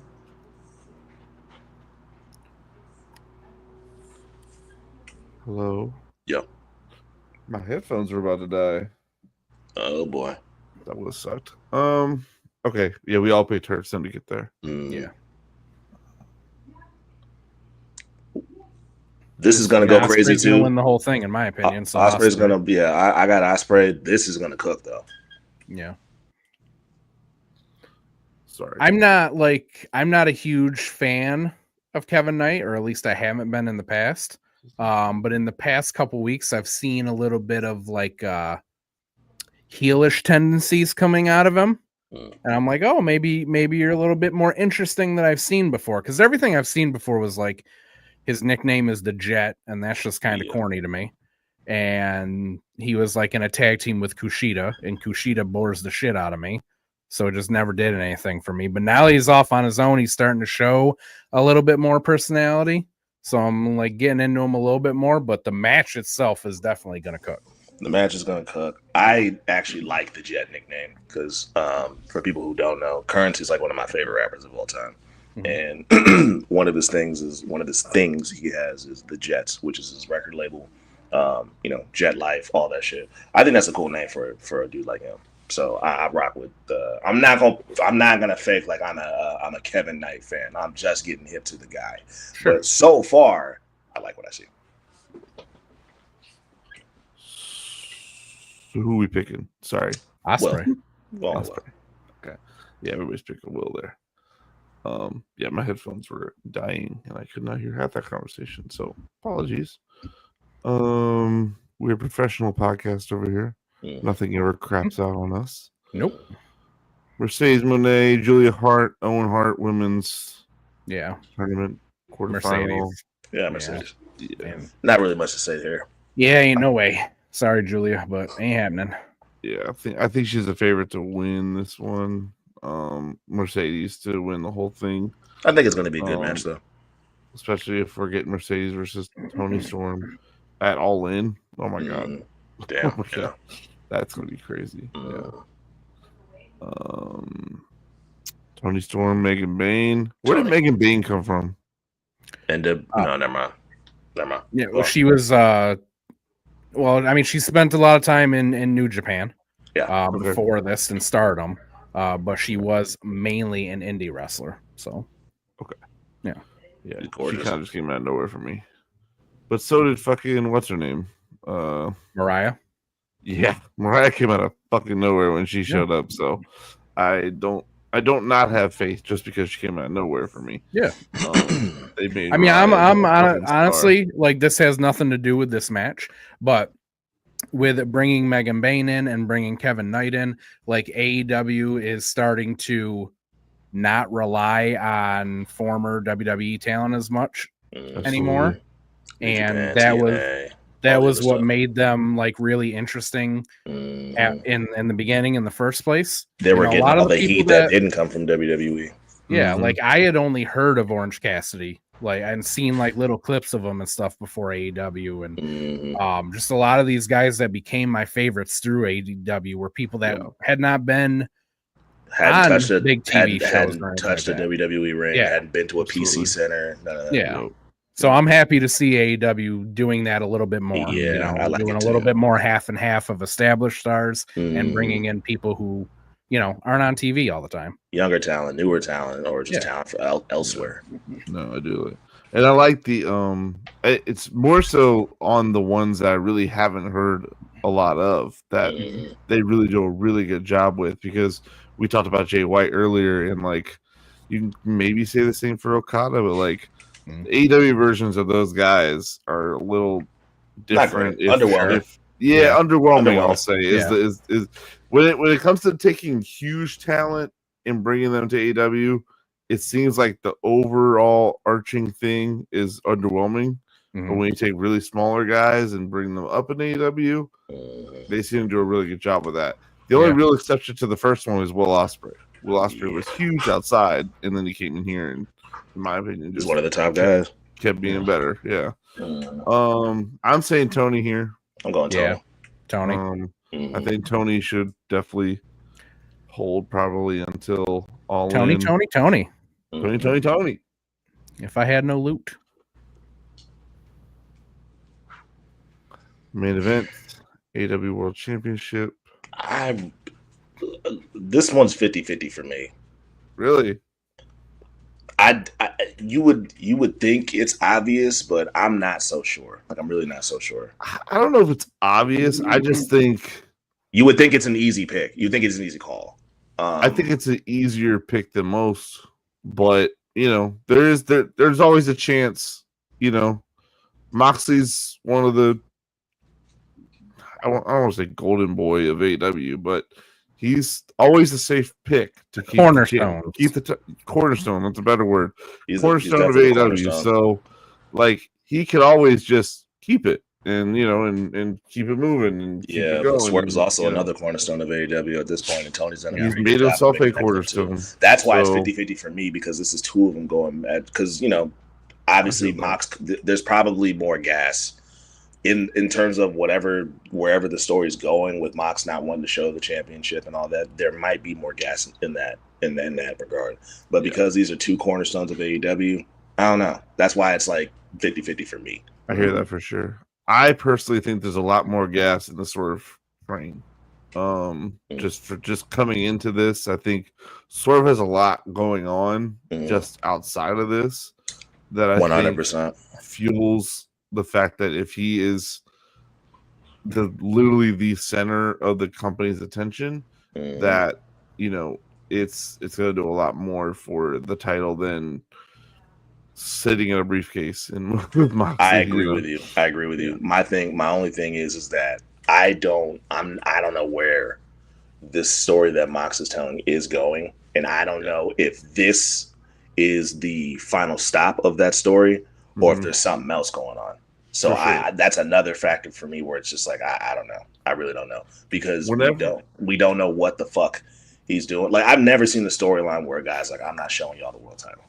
Hello. Yo. My headphones are about to die. Oh boy, that would have sucked. Okay, yeah, we all picked Hurt Syndicate there. Yeah. This is gonna go crazy too. Gonna win the whole thing, in my opinion. So Osprey's gonna be. I got Osprey. This is gonna cook though. Yeah. Sorry. I'm not a huge fan of Kevin Knight, or at least I haven't been in the past. But in the past couple weeks, I've seen a little bit of heelish tendencies coming out of him. And I'm like, oh, maybe you're a little bit more interesting than I've seen before. Because everything I've seen before was like his nickname is the Jet, and that's just kind of corny to me. And he was like in a tag team with Kushida, and Kushida bores the shit out of me. So it just never did anything for me. But now he's off on his own. He's starting to show a little bit more personality. So I'm like getting into him a little bit more. But the match itself is definitely going to cook. The match is going to cook. I actually like the Jet nickname because for people who don't know, Currency is like one of my favorite rappers of all time. Mm-hmm. And one of his things he has is the Jets, which is his record label. Jet Life, all that shit. I think that's a cool name for a dude like him. So I rock with. I'm not gonna fake like I'm a Kevin Knight fan. I'm just getting hip to the guy. Sure. But so far, I like what I see. So who are we picking? Sorry, Osprey. Osprey. Okay. Yeah, everybody's picking Will there. Yeah, my headphones were dying and I could not hear half that conversation. So apologies. We're a professional podcast over here. Nothing ever craps out on us. Nope. Mercedes Moné, Julia Hart, Owen Hart, women's tournament quarterfinal. Yeah, Mercedes. Yeah. Not really much to say here. Yeah, ain't no way. Sorry, Julia, but ain't happening. Yeah, I think she's a favorite to win this one. Mercedes to win the whole thing. I think it's going to be a good match, though. Especially if we're getting Mercedes versus Toni Storm at All In. Oh my god! Damn, oh my god. That's going to be crazy. Yeah. Toni Storm, Megan Bayne. Where did Megan Bayne come from? And no, never mind. Yeah, well, she was. Well, I mean, she spent a lot of time in New Japan. Yeah. Before this in Stardom. But she was mainly an indie wrestler. So, okay, yeah, she kind of just came out of nowhere for me. But so did fucking what's her name, Mariah. Yeah, Mariah came out of fucking nowhere when she showed up. So I don't not have faith just because she came out of nowhere for me. Yeah, they made. I mean, I'm honestly like this has nothing to do with this match, but. With bringing Megan Bayne in and bringing Kevin Knight in, like AEW is starting to not rely on former WWE talent as much anymore. And that was what made them like really interesting in the beginning in the first place. They were getting a lot of the heat that didn't come from WWE. Yeah, like I had only heard of Orange Cassidy, like and seen like little clips of them and stuff before AEW, and just a lot of these guys that became my favorites through AEW were people that had not been hadn't touched a big TV shows, hadn't touched a WWE ring, hadn't been to a PC center. So I'm happy to see AEW doing that a little bit more. Yeah, I like doing it a little bit more half and half of established stars and bringing in people who, aren't on TV all the time. Younger talent, newer talent, or just talent for elsewhere. No, I do it. And I like the it's more so on the ones that I really haven't heard a lot of that they really do a really good job with, because we talked about Jay White earlier, and like you can maybe say the same for Okada, but like AEW versions of those guys are a little different. Underwhelming. Underwhelming. I'll say is when it comes to taking huge talent and bringing them to AEW, it seems like the overall arching thing is underwhelming. But when you take really smaller guys and bring them up in AEW, they seem to do a really good job with that. The only real exception to the first one was Will Ospreay. Will Ospreay was huge outside, and then he came in here and, in my opinion, just one of the top guys. Kept being better. Yeah. I'm saying Tony here. I'm going Tony. Yeah. Tony. I think Tony should definitely hold probably until all Tony. in. Tony. If I had no loot. Main event, AEW World Championship. This one's 50-50 for me. Really? You would think it's obvious, but I'm not so sure. Like, I'm really not so sure. I don't know if it's obvious. I just think you would think it's an easy pick. You think it's an easy call. I think it's an easier pick than most, but there's always a chance. Moxley's one of the I don't want to say golden boy of AEW, but he's always a safe pick to keep cornerstone. Cornerstone. That's a better word. He's cornerstone of AEW. So, like, he could always just keep it and and keep it moving and keep it going. Swerve's also another cornerstone of AEW at this point, and Tony's done. He's made himself a cornerstone. That's why it's 50-50 for me, because this is two of them going at, because obviously Mox. There's probably more gas. In terms of wherever the story's going, with Mox not wanting to show the championship and all that, there might be more gas in that regard. But because these are two cornerstones of AEW, I don't know. That's why it's like 50-50 for me. I hear that for sure. I personally think there's a lot more gas in the Swerve train. Just coming into this, I think Swerve has a lot going on just outside of this that I 100% think fuels the fact that if he is literally the center of the company's attention, that it's going to do a lot more for the title than sitting in a briefcase and with Moxley. I agree with you. My only thing is that I don't know where this story that Mox is telling is going, and I don't know if this is the final stop of that story or if there's something else going on. So that's another factor for me where it's just like I don't know. I really don't know, because we don't know what the fuck he's doing. Like, I've never seen the storyline where a guy's like, I'm not showing y'all the world title.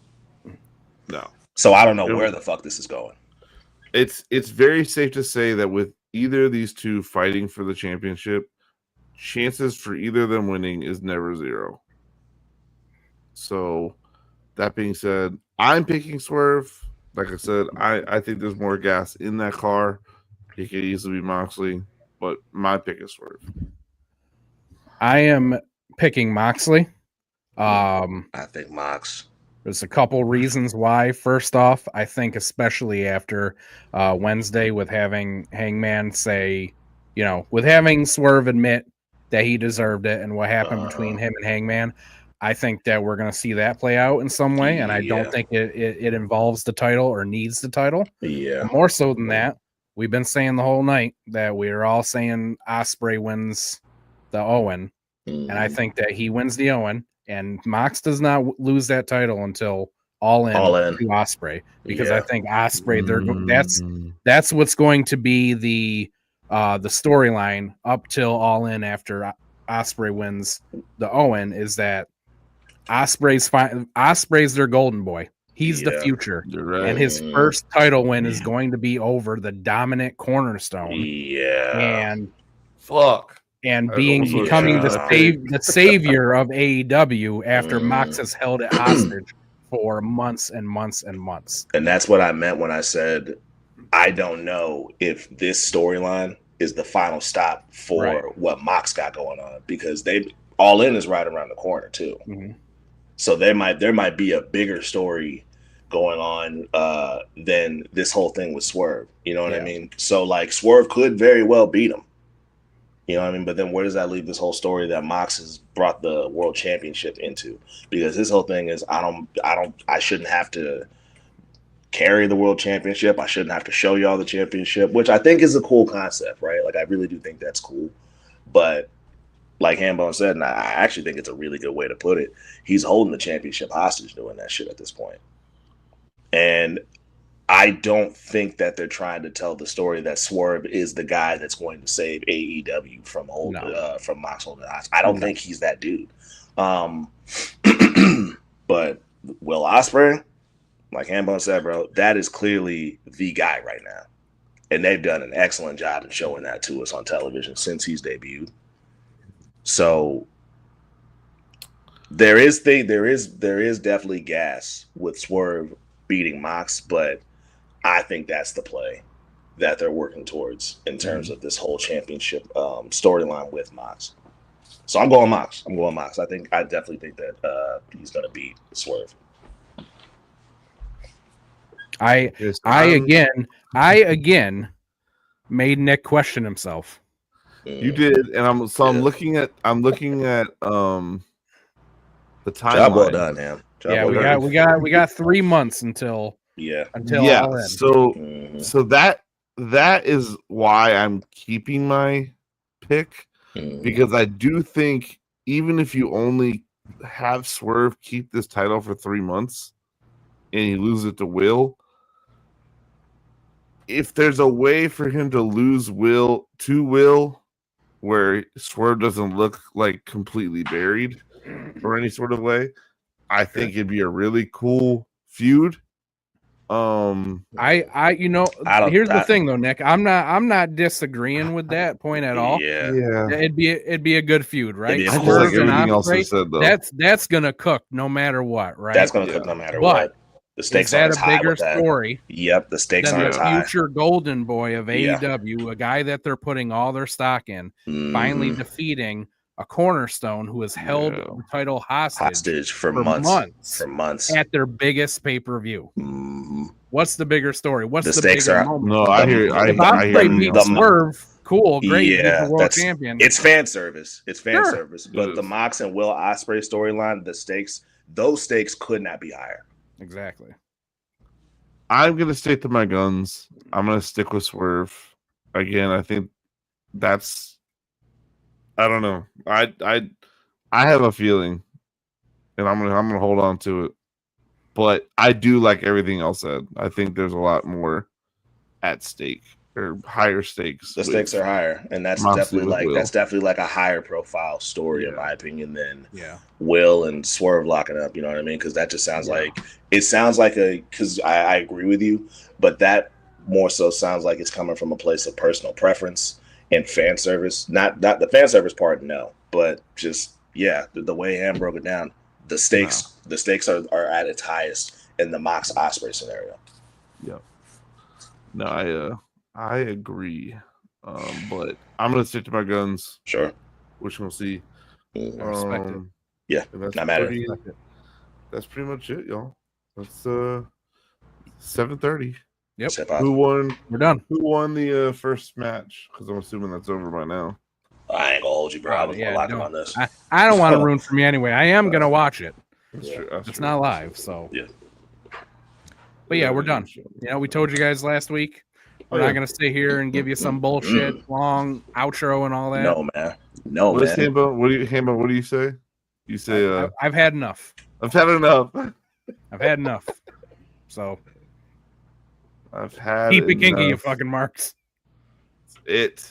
No. So I don't know where the fuck this is going. It's very safe to say that with either of these two fighting for the championship, chances for either of them winning is never zero. So that being said, I'm picking Swerve. Like I said, I think there's more gas in that car. It could easily be Moxley, but my pick is Swerve. I am picking Moxley. I think Mox. There's a couple reasons why. First off, I think especially after Wednesday, with having Hangman say, with having Swerve admit that he deserved it and what happened between him and Hangman, I think that we're going to see that play out in some way, and I don't think it involves the title or needs the title. Yeah. And more so than that, we've been saying the whole night that we're all saying Ospreay wins the Owen, and I think that he wins the Owen, and Mox does not lose that title until All In to Ospreay, because I think Ospreay that's what's going to be the storyline up till All In after Ospreay wins the Owen, is that Ospreay's their golden boy. He's the future. Right. And his first title win is going to be over the dominant Cornerstone. And becoming the savior of AEW after Mox has held it hostage for months and months and months. And that's what I meant when I said I don't know if this storyline is the final stop for what Mox got going on, because All In is right around the corner too. Mm-hmm. So there might be a bigger story going on than this whole thing with Swerve. You know what I mean? So like Swerve could very well beat him. You know what I mean? But then where does that leave this whole story that Mox has brought the world championship into? Because his whole thing is I shouldn't have to carry the world championship. I shouldn't have to show y'all the championship, which I think is a cool concept, right? Like I really do think that's cool. But like Hambone said, and I actually think it's a really good way to put it, he's holding the championship hostage doing that shit at this point. And I don't think that they're trying to tell the story that Swerve is the guy that's going to save AEW from Mox holding the hostage. I don't think he's that dude. But Will Ospreay, like Hambone said, bro, that is clearly the guy right now. And they've done an excellent job in showing that to us on television since he's debuted. So there is definitely gas with Swerve beating Mox, but I think that's the play that they're working towards in terms of this whole championship storyline with Mox. So I'm going Mox. I definitely think that he's going to beat Swerve. I again made Nick question himself. You did, and I'm looking at the timeline. Job well done, man. We got 3 months until All In. So that is why I'm keeping my pick, because I do think even if you only have Swerve keep this title for 3 months and you lose it to Will, if there's a way for him to lose Will where Swerve doesn't look like completely buried or any sort of way, I think it'd be a really cool feud. Here's the thing though, Nick. I'm not disagreeing with that point at all. Yeah. It'd be a good feud, right? Just like everything else I said, though. That's gonna cook no matter what, right? That's gonna cook no matter what. The stakes aren't as high. Is that a bigger story? Yep, the stakes aren't as high. The future golden boy of AEW, a guy that they're putting all their stock in, finally defeating a cornerstone who has held the title hostage for months at their biggest pay-per-view. What's the bigger story? What's the bigger moment? No, I hear. The Swerve. Cool, great. Yeah, the world champion. It's fan service. But the Mox and Will Ospreay storyline, those stakes could not be higher. Exactly. I'm gonna stick to my guns. I'm gonna stick with Swerve again. I think that's. I don't know. I have a feeling, and I'm gonna hold on to it. But I do like everything else said. I think there's a lot more at stake or higher stakes. The stakes are higher, and that's definitely like a higher profile story in my opinion than Will and Swerve locking up. You know what I mean? Because that just sounds like because I agree with you, but that more so sounds like it's coming from a place of personal preference and fan service. Not the fan service part, no, but just the way Ham broke it down. The stakes are at its highest in the Mox Ospreay scenario. Yeah. No, I agree. But I'm gonna stick to my guns. Sure. Which we'll see. Respect it. Yeah. Not matter. That's pretty much it, y'all. That's 7:30. Yep. Who won? We're done. Who won the first match? Because I'm assuming that's over by now. I ain't gonna hold you, bro. I was locking on this. I don't want to ruin for me anyway. I am gonna watch it. That's true. It's not live, so yeah. But we're done. We told you guys last week. We're not gonna stay here and give you some bullshit long outro and all that. No, man. No, man. What do you say? You say I've had enough. I've had enough. I've had enough. So I've had keep it kinky, you enough. fucking marks. It.